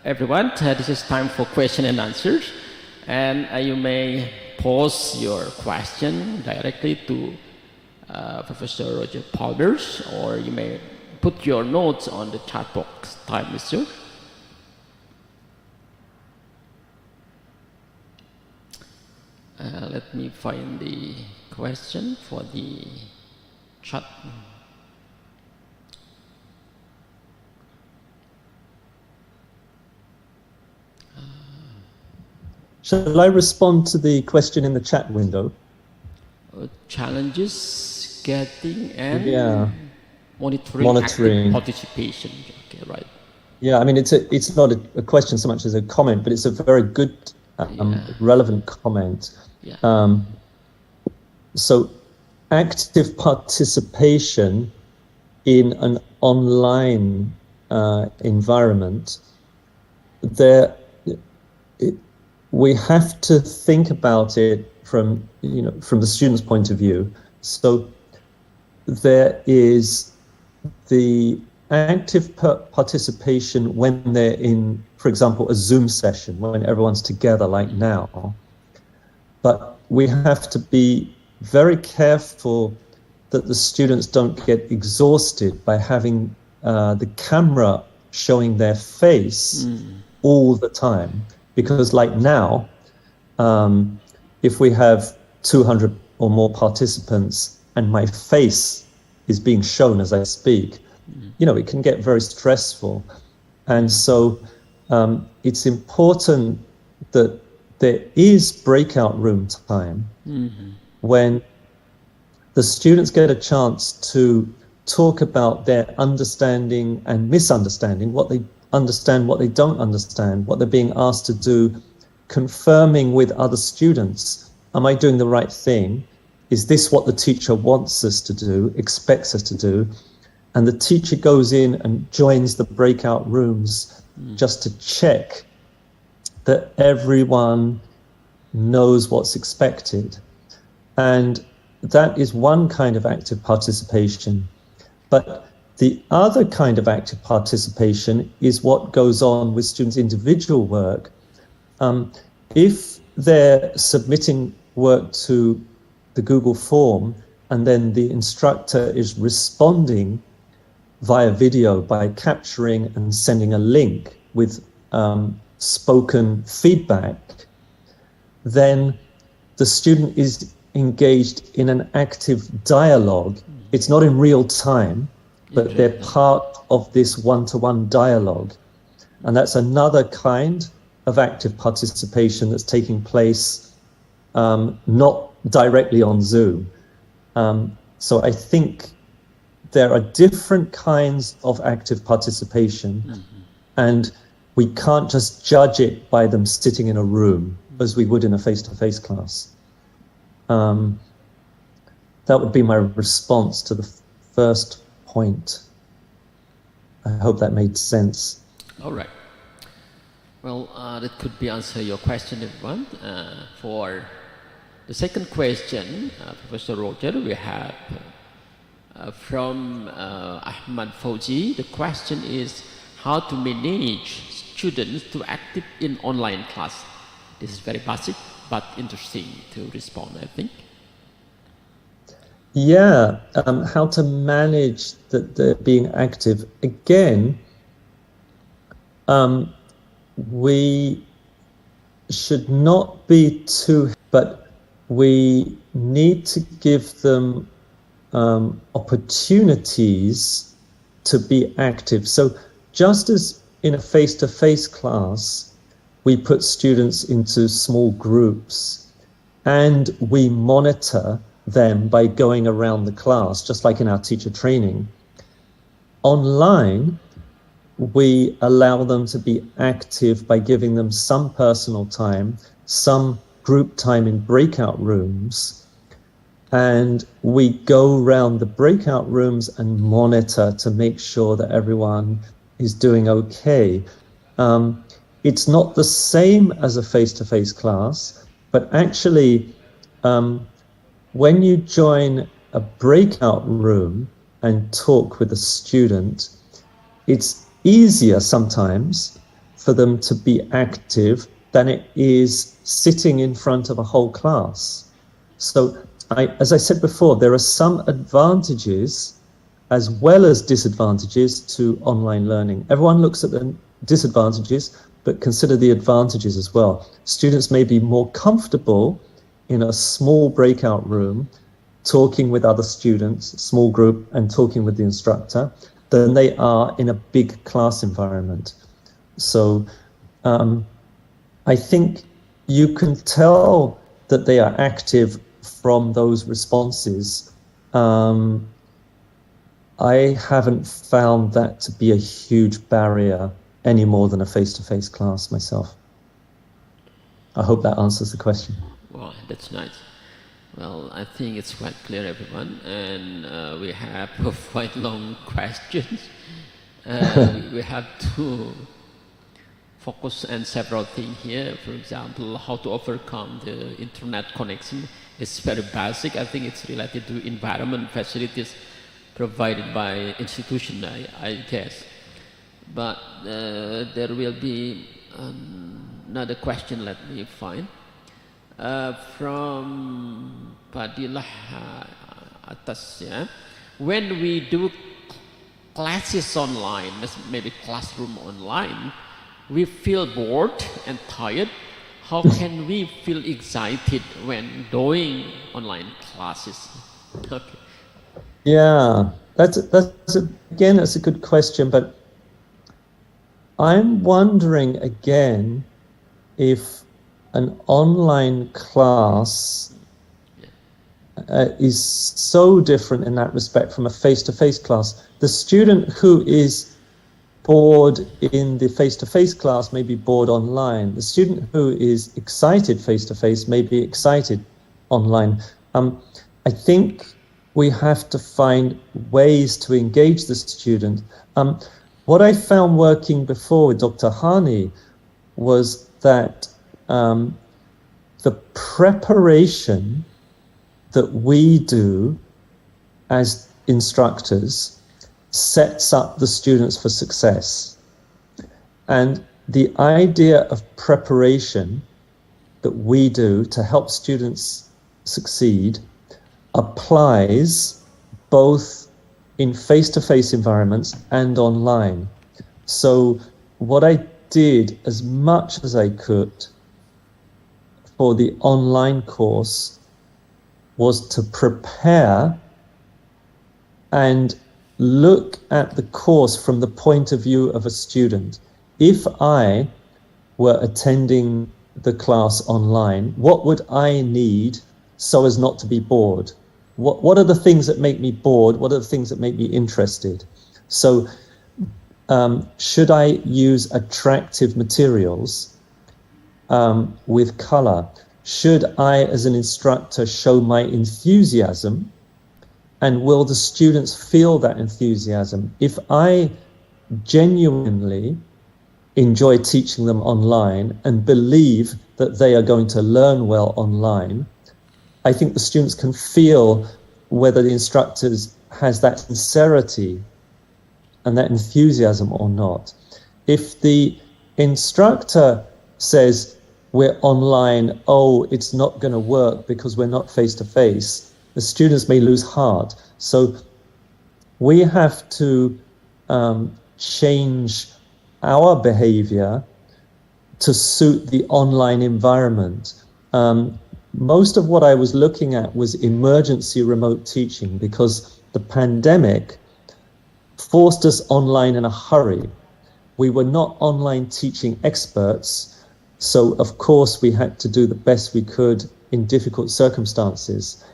everyone, this is time for question and answers, and you may pose your question directly to Professor Roger Palmers, or you may put your notes on the chat box. Time is yours. Let me find the question for the chat. Shall I respond to the question in the chat window? Challenges getting and monitoring active participation. Okay, right. Yeah, I mean, it's not a question so much as a comment, but it's a very good, relevant comment. Yeah. So active participation in an online environment, we have to think about it from the student's point of view. So there is the active participation when they're in, for example, a Zoom session, when everyone's together like now. But we have to be very careful that the students don't get exhausted by having the camera showing their face all the time. Because like now, if we have 200 or more participants and my face is being shown as I speak, it can get very stressful. And so it's important that there is breakout room time when the students get a chance to talk about their understanding and misunderstanding, what they understand, what they don't understand, what they're being asked to do, confirming with other students, am I doing the right thing? Is this what the teacher wants us to do, expects us to do? And the teacher goes in and joins the breakout rooms just to check that everyone knows what's expected. And that is one kind of active participation. But the other kind of active participation is what goes on with students' individual work. If they're submitting work to the Google form and then the instructor is responding via video by capturing and sending a link with spoken feedback, then the student is engaged in an active dialogue. It's not in real time, but they're part of this one-to-one dialogue. And that's another kind of active participation that's taking place not directly on Zoom. So I think there are different kinds of active participation, and we can't just judge it by them sitting in a room as we would in a face-to-face class. That would be my response to the first point. I hope that made sense. All right. Well, that could be answer your question, everyone. For the second question, Professor Roger, we have from Ahmad Fauji. The question is how to manage students to active in online class. This is very basic, but interesting to respond, I think. Yeah, how to manage that they're being active. Again, we should not be too, but we need to give them opportunities to be active. So just as in a face-to-face class, we put students into small groups and we monitor them by going around the class, just like in our teacher training. Online, we allow them to be active by giving them some personal time, some group time in breakout rooms, and we go around the breakout rooms and monitor to make sure that everyone is doing okay. It's not the same as a face-to-face class, but actually, when you join a breakout room and talk with a student, it's easier sometimes for them to be active than it is sitting in front of a whole class. So, as I said before, there are some advantages as well as disadvantages to online learning. Everyone looks at the disadvantages, but consider the advantages as well. Students may be more comfortable in a small breakout room, talking with other students, small group, and talking with the instructor, than they are in a big class environment. So I think you can tell that they are active from those responses. I haven't found that to be a huge barrier any more than a face-to-face class myself. I hope that answers the question. Wow, that's nice. Well, I think it's quite clear, everyone, and we have quite long questions. We have to focus on several things here. For example, how to overcome the internet connection. It's very basic. I think it's related to environment facilities provided by institution, I guess. But there will be another question, let me find. From Padilah Atasya, when we do classes online, maybe classroom online, we feel bored and tired. How can we feel excited when doing online classes? Okay. Yeah, that's a good question, but I'm wondering again if an online class is so different in that respect from a face-to-face class. The student who is bored in the face-to-face class may be bored online. The student who is excited face-to-face may be excited online. I think we have to find ways to engage the student. What I found working before with Dr. Hani was that the preparation that we do as instructors sets up the students for success. And the idea of preparation that we do to help students succeed applies both in face-to-face environments and online. So what I did as much as I could for the online course was to prepare and look at the course from the point of view of a student. If I were attending the class online, what would I need so as not to be bored? What are the things that make me bored? What are the things that make me interested? So should I use attractive materials with color? Should I, as an instructor, show my enthusiasm? And will the students feel that enthusiasm? If I genuinely enjoy teaching them online and believe that they are going to learn well online, I think the students can feel whether the instructor has that sincerity and that enthusiasm or not. If the instructor says, we're online, oh, it's not going to work because we're not face-to-face, the students may lose heart. So we have to change our behavior to suit the online environment. Most of what I was looking at was emergency remote teaching because the pandemic forced us online in a hurry. We were not online teaching experts, so of course we had to do the best we could in difficult circumstances.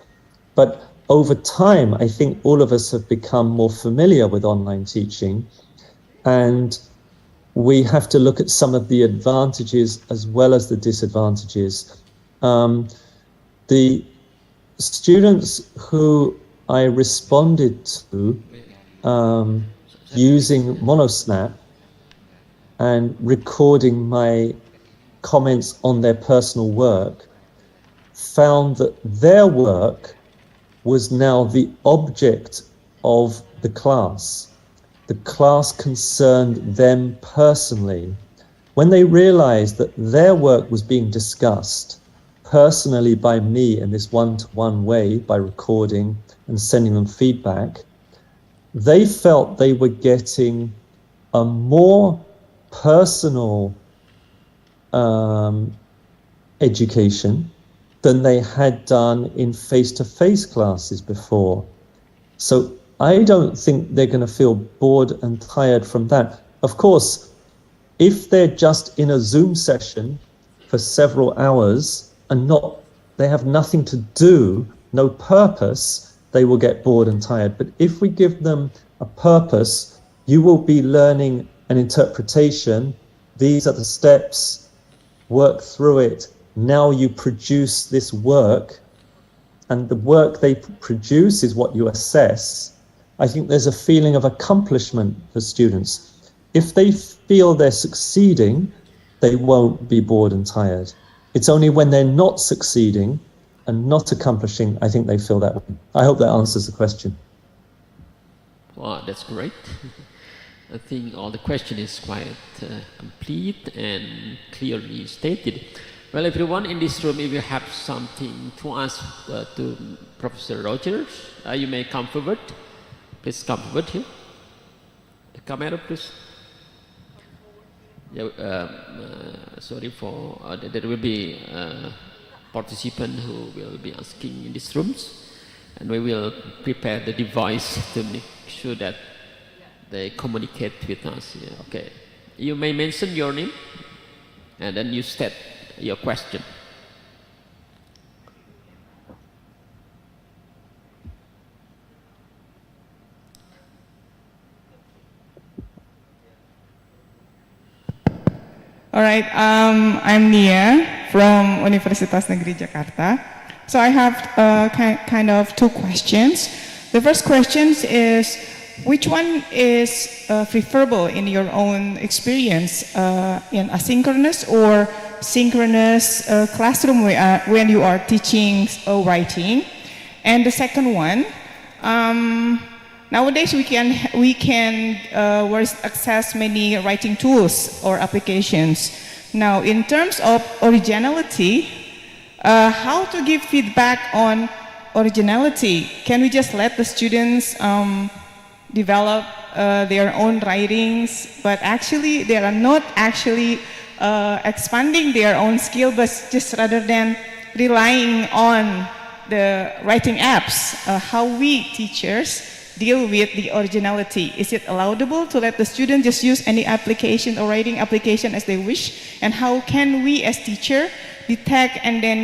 But over time, I think all of us have become more familiar with online teaching, and we have to look at some of the advantages as well as the disadvantages. The students who I responded to using MonoSnap and recording my comments on their personal work found that their work was now the object of the class. The class concerned them personally. When they realized that their work was being discussed personally by me in this one-to-one way, by recording and sending them feedback, they felt they were getting a more personal education than they had done in face-to-face classes before. So I don't think they're going to feel bored and tired from that. Of course, if they're just in a Zoom session for several hours and they have nothing to do, no purpose, they will get bored and tired. But if we give them a purpose, you will be learning an interpretation. These are the steps, work through it. Now you produce this work, and the work they produce is what you assess. I think there's a feeling of accomplishment for students. If they feel they're succeeding, they won't be bored and tired. It's only when they're not succeeding and not accomplishing, I think they feel that way. I hope that answers the question. Wow, that's great. I think all the question is quite complete and clearly stated. Well, everyone in this room, if you have something to ask to Professor Rogers, you may come forward. Please come forward here. The camera, please. Yeah, sorry for there will be participants who will be asking in these rooms, and we will prepare the device to make sure that they communicate with us. Yeah, okay, you may mention your name, and then you state your question. All right, I'm Nia from Universitas Negeri Jakarta. So I have kind of two questions. The first question is, which one is preferable in your own experience, in asynchronous or synchronous classroom when you are teaching writing? And the second one, nowadays we can access many writing tools or applications. Now, in terms of originality, how to give feedback on originality? Can we just let the students develop their own writings, but actually they are not actually expanding their own skill, but just rather than relying on the writing apps, how we teachers deal with the originality. Is it allowable to let the student just use any application or writing application as they wish? And how can we as teacher detect and then